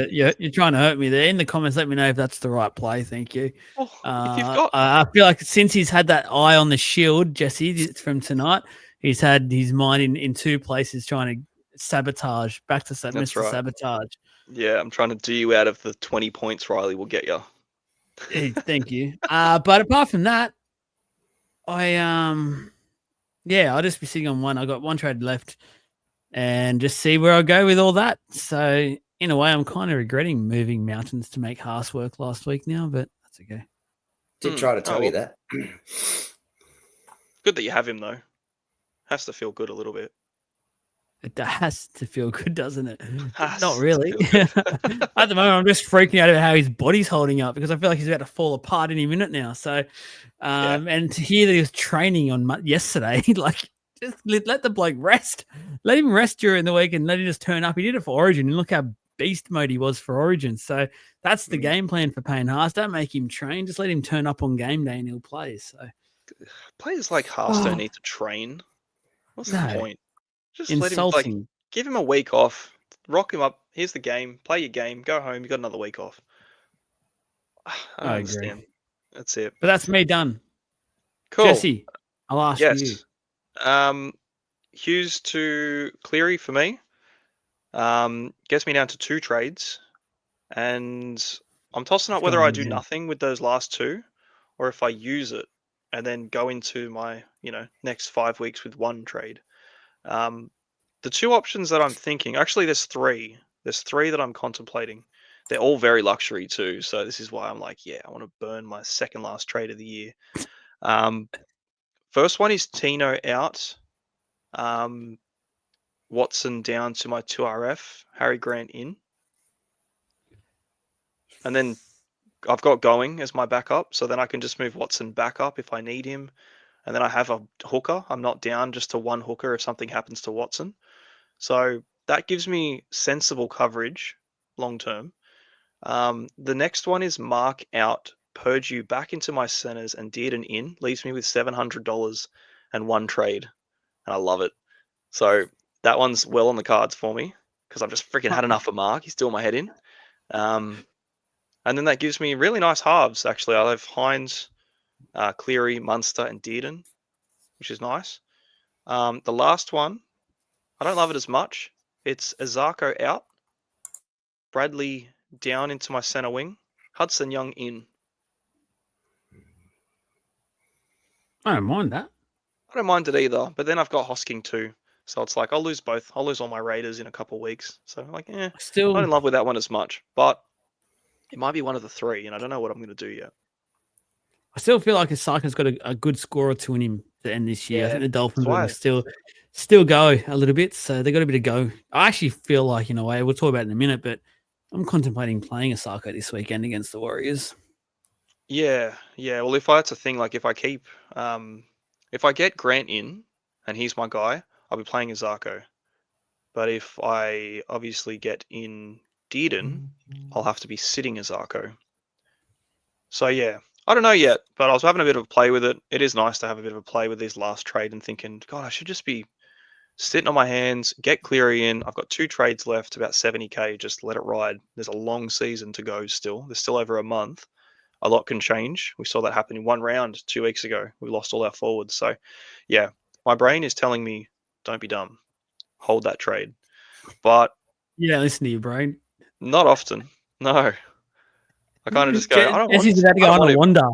you're trying to hurt me there. In the comments, let me know if that's the right play. Thank you. Well, if you've got, I feel like since he's had that eye on the shield, Jesse, from tonight, he's had his mind in two places trying to sabotage. Back to Mr. right. Sabotage. Yeah, I'm trying to do you out of the 20 points Riley will get you. Hey, thank you. But apart from that, I'll just be sitting on one. I got one trade left, and just see where I go with all that. So in a way, I'm kind of regretting moving mountains to make Haas work last week now, but that's okay. Did try to tell you that. Good that you have him though. Has to feel good a little bit. It has to feel good, doesn't it? Has Not to really. feel At the moment, I'm just freaking out about how his body's holding up because I feel like he's about to fall apart any minute now. So, and to hear that he was training on yesterday, like just let the bloke rest. Let him rest during the week and let him just turn up. He did it for Origin, and look how beast mode he was for Origin. So that's the game plan for Payne Haas. Don't make him train. Just let him turn up on game day and he'll play. So players like Haas don't need to train. What's the point? Just insulting. let him give him a week off, rock him up. Here's the game. Play your game. Go home. You got another week off. I don't understand. Agree. That's it. But that's me done. Cool. Jesse, I'll ask you. Hughes to Cleary for me. Gets me down to 2 trades, and I'm tossing up whether I do nothing with those last 2, or if I use it and then go into my next 5 weeks with 1 trade. The 2 options that I'm thinking, actually, there's 3. There's 3 that I'm contemplating. They're all very luxury too, so this is why I'm like, I want to burn my second last trade of the year. First one is Tino out. Watson down to my 2RF, Harry Grant in. And then I've got Going as my backup, so then I can just move Watson back up if I need him. And then I have a hooker. I'm not down just to 1 hooker if something happens to Watson. So that gives me sensible coverage long term. The next one is Mark out, Purdue back into my centers, and Dearden in. Leaves me with $700 and 1 trade. And I love it. So that one's well on the cards for me because I've just freaking had enough of Mark. He's still my head in. And then that gives me really nice halves, actually. I have Hines, Cleary, Munster, and Dearden, which is nice. The last one, I don't love it as much. It's Azarko out, Bradley down into my center wing, Hudson Young in. I don't mind that. I don't mind it either, but then I've got Hosking too. So it's like I'll lose both. I'll lose all my Raiders in a couple of weeks. So like, Still not in love with that one as much. But it might be one of the 3, and I don't know what I'm going to do yet. I still feel like Osaka's got a good score or 2 in him to end this year. Yeah, I think the Dolphins that's will still go a little bit, so they got a bit of go. I actually feel like, in a way, we'll talk about it in a minute, but I'm contemplating playing Osaka this weekend against the Warriors. Yeah. Well, if I had to think, like if I keep, if I get Grant in and he's my guy, I'll be playing Azarko. But if I obviously get in Dearden, I'll have to be sitting Azarko. So yeah, I don't know yet, but I was having a bit of a play with it. It is nice to have a bit of a play with this last trade and thinking, God, I should just be sitting on my hands, get Cleary in. I've got 2 trades left, about 70k. Just let it ride. There's a long season to go still. There's still over a month. A lot can change. We saw that happen in one round 2 weeks ago. We lost all our forwards. So, yeah, my brain is telling me, don't be dumb. Hold that trade. But Yeah, listen to your brain. not often. No. I kind of just go, I don't want Jesse's about to I go don't on want a him. wander,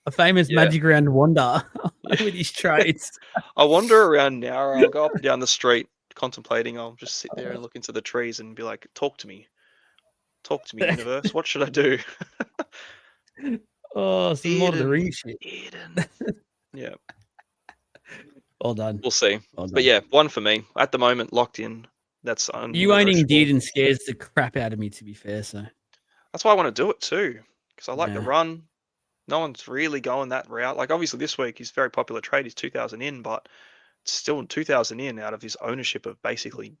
a famous Yeah. magic round wander Yeah. with his trades. I wander around now. I'll go up and down the street contemplating. I'll just sit there and look into the trees and be like, talk to me. Talk to me, universe. What should I do? Oh, some Lord of the Rings shit. Eden. Yeah, Well done. we'll see. Well done. But yeah, one for me. At the moment, locked in. That's You owning non-negotiable. Dearden scares the crap out of me, to be fair. So That's why I want to do it too. Because I like the Yeah. run. No one's really going that route. Like, obviously, this week, his very popular trade is 2,000 in, but it's still 2,000 in out of his ownership of basically,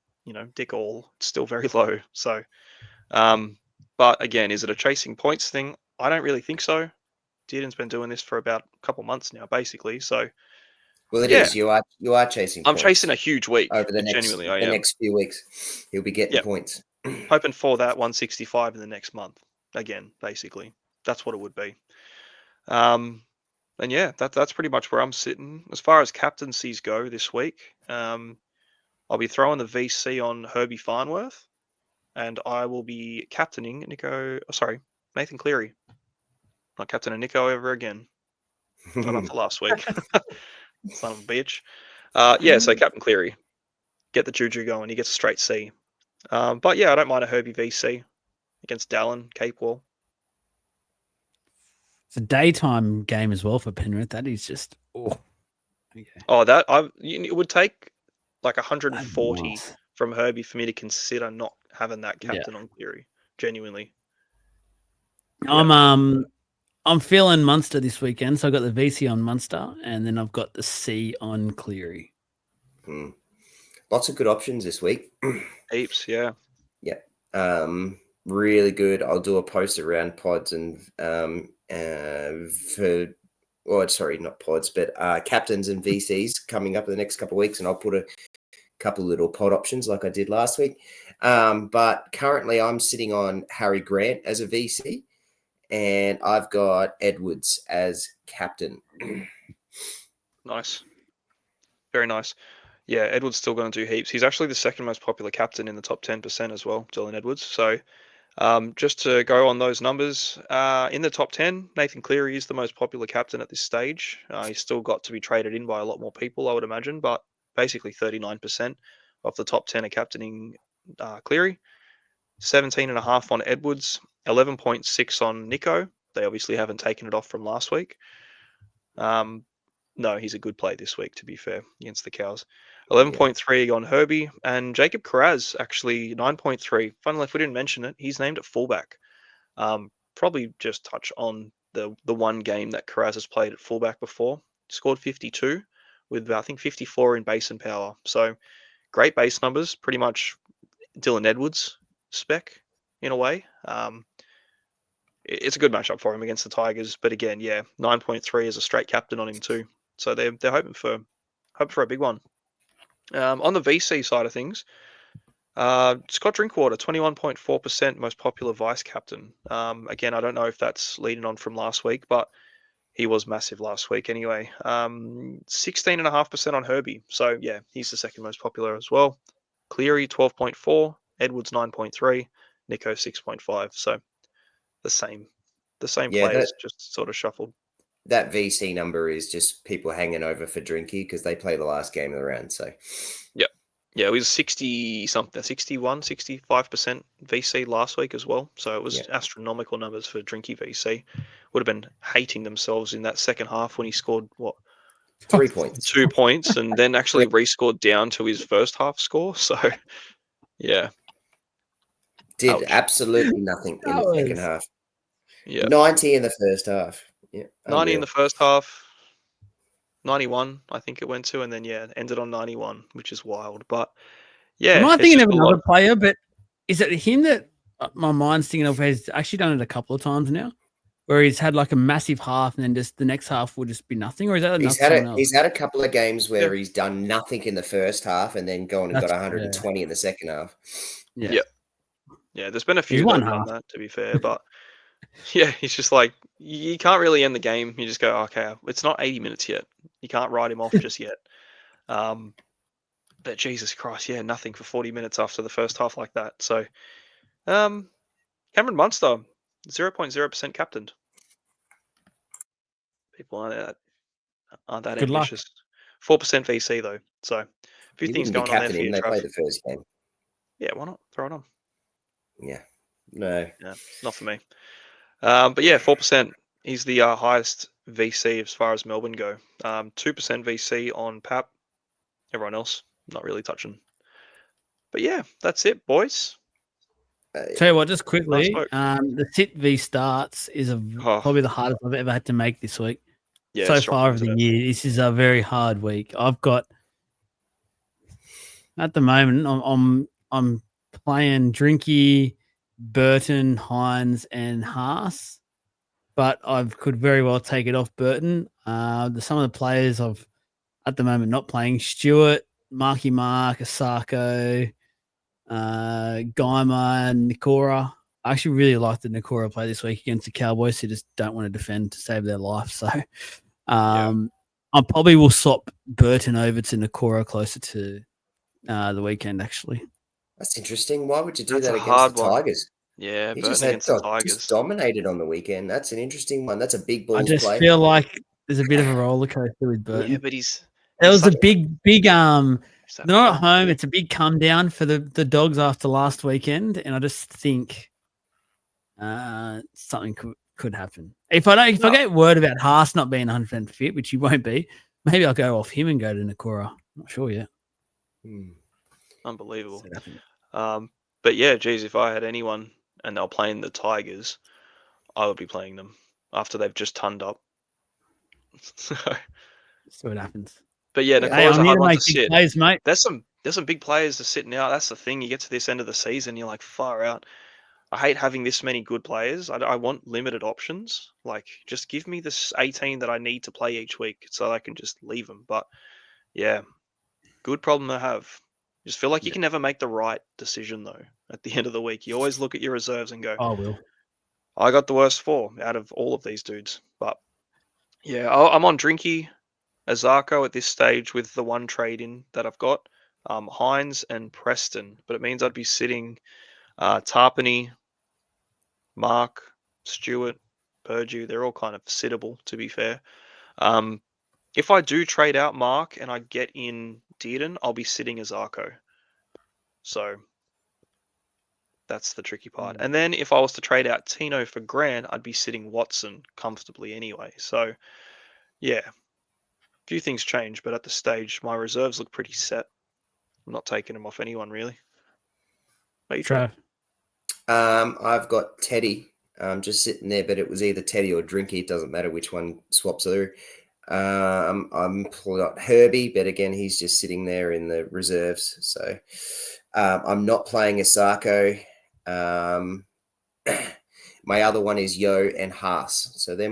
dick all. It's still very low. So, but again, is it a chasing points thing? I don't really think so. Dearden's been doing this for about a couple months now, basically. So, Well, it yeah. is. You are chasing I'm points chasing a huge week. over the Genuinely, I am. next few weeks. He'll be getting Yep. points. Hoping for that 165 in the next month. Again, basically, that's what it would be. And yeah, that's pretty much where I'm sitting as far as captaincies go this week. I'll be throwing the VC on Herbie Farnworth, and I will be captaining Nathan Cleary. Not captaining Nico ever again. Not after last week. Son of a bitch. So Captain Cleary. Get the juju going. He gets a straight C. But yeah, I don't mind a Herbie VC against Dallin, Cape Wall. it's a daytime game as well for Penrith. That is just okay. Oh, it would take like 140 Nice. from Herbie for me to consider not having that captain on Cleary. Genuinely. I'm feeling Munster this weekend, so I've got the VC on Munster, and then I've got the C on Cleary. Lots of good options this week. Heaps, yeah. Yeah. Really good. I'll do a post around pods and not pods, but captains and VCs coming up in the next couple of weeks, and I'll put a couple of little pod options like I did last week. But currently I'm sitting on Harry Grant as a VC, and I've got Edwards as captain. Nice. Very nice. Yeah, Edwards still going to do heaps. He's actually the second most popular captain in the top 10% as well, Dylan Edwards. So just to go on those numbers, in the top 10, Nathan Cleary is the most popular captain at this stage. He's still got to be traded in by a lot more people, I would imagine, but basically 39% of the top 10 are captaining Cleary. 17.5 on Edwards, 11.6 on Nico. They obviously haven't taken it off from last week. No, he's a good play this week, to be fair, against the Cows. 11.3 on Herbie, and Jacob Carraz, actually 9.3. Funnily, if we didn't mention it, he's named at fullback. Probably just touch on the one game that Carraz has played at fullback before. Scored 52 with, I think, 54 in base and power. So great base numbers, pretty much Dylan Edwards spec in a way. It's a good matchup for him against the Tigers, but again, 9.3 is a straight captain on him too. So they're hoping for a big one. On the VC side of things, Scott Drinkwater, 21.4% most popular vice captain. Again, I don't know if that's leading on from last week, but he was massive last week anyway. 16.5% on Herbie. So yeah, he's the second most popular as well. Cleary, 12.4, Edwards, 9.3, Nico, 6.5. So the same players, just sort of shuffled. That VC number is just people hanging over for Drinky because they play the last game of the round. So, yeah, it was 60-something, 61, 65% VC last week as well. So it was astronomical numbers for Drinky VC. Would have been hating themselves in that second half when he scored, 3 points. 2 points, and then actually rescored down to his first half score. So, yeah. Did absolutely nothing in the second half. Yeah. 90 in the first half. Yeah, 90 in the first half, 91 I think it went to, and then ended on 91, which is wild. But am I thinking of another player? But is it him that my mind's thinking of has actually done it a couple of times now? where he's had like a massive half and then just the next half will just be nothing? Or is that He's someone else? he's had a couple of games where he's done nothing in the first half and then gone and got 120 in the second half. Yeah. Yeah, there's been a few He's that one have done half. that, to be fair, but yeah, he's just like you can't really end the game. You just go, okay, it's not 80 minutes yet. You can't write him off just yet. But Jesus Christ, yeah, nothing for 40 minutes after the first half like that. So, Cameron Munster, 0.0% captained. People aren't that Good luck. ambitious. 4% VC though, so a few You things wouldn't be going on there for captain you, him. They Trav. played the first game. Yeah, why not throw it on? Yeah. No. Yeah, not for me. But yeah, 4%. He's the highest VC as far as Melbourne go. 2% VC on Pap. Everyone else not really touching. But yeah, that's it, boys. Tell you what, just Nice quickly, work. the sit v starts is probably the hardest I've ever had to make this week. Yeah, So it's far shocking, of the isn't it? year, this is a very hard week. I've got at the moment, I'm playing Drinky, Burton, Hines, and Haas, but I could very well take it off Burton. Some of the players I've at the moment not playing: Stewart, Marky Mark, Asako, Geimer, and Nikora. I actually really like the Nikora play this week against the Cowboys, who just don't want to defend to save their life. So, I probably will swap Burton over to Nikora closer to the weekend. Actually, That's interesting. Why would you do That's that a against hard the one. Tigers? Yeah, He Burton against the Tigers. just dominated on the weekend. That's an interesting one. That's a big I balls just play. feel like there's a bit of a roller coaster with Burton. Yeah, but There was such a big. They're not at form. home. It's a big come down for the Dogs after last weekend, and I just think something could happen. If I get word about Haas not being 100% fit, which he won't be, maybe I'll go off him and go to Nikora. Not sure yet. Unbelievable. But yeah, geez, if I had anyone and they're playing the Tigers, I would be playing them after they've just tonned up. See what happens. But yeah, Hey, Nikora's I'm a here hard to one make to big sit. plays, mate. There's some big players to sitting out. That's the thing. You get to this end of the season, you're like far out. I hate having this many good players. I want limited options. Like, just give me this 18 that I need to play each week so I can just leave them. But yeah, good problem to have. Just feel like you can never make the right decision though. At the end of the week, you always look at your reserves and go, I will. I got the worst 4 out of all of these dudes. But yeah, I'm on Drinky, Azarko at this stage with the one trade in that I've got, Hines and Preston. But it means I'd be sitting Tarpany, Mark, Stewart, Purdue. They're all kind of sittable, to be fair. If I do trade out Mark and I get in Dearden, I'll be sitting Azarko. So that's the tricky part. And then if I was to trade out Tino for Grant, I'd be sitting Watson comfortably anyway. So yeah, a few things change, but at the stage, my reserves look pretty set. I'm not taking them off anyone really. Trav. I've got Teddy just sitting there, but it was either Teddy or Drinky. It doesn't matter which one swaps through. I'm got Herbie, but again, he's just sitting there in the reserves. So I'm not playing Asako. My other one is Yo and Haas. So they're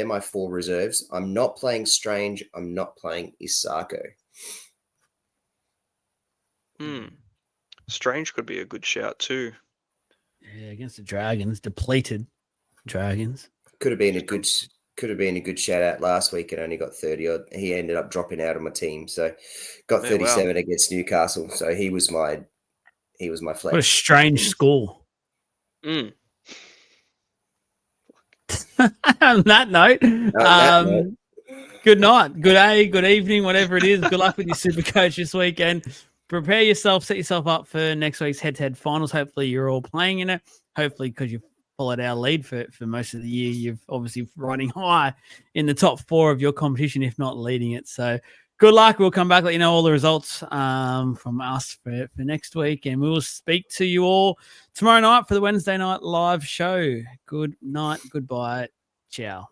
my 4 reserves. I'm not playing Strange. I'm not playing Isako. Strange could be a good shout too. Yeah, against the Dragons, depleted Dragons. Could have been a good shout out last week and only got 30 odd. He ended up dropping out of my team. So got 37 against Newcastle. So he was my flex. What a strange score. On that note, good night, good day, good evening, whatever it is. Good luck with your Supercoach this weekend. Prepare yourself, set yourself up for next week's head-to-head finals. Hopefully you're all playing in it. Hopefully because you've followed our lead for most of the year, you've obviously riding high in the top 4 of your competition, if not leading it. So good luck. We'll come back, let you know all the results from us for next week, and we'll speak to you all tomorrow night for the Wednesday night live show. Good night. Goodbye. Ciao.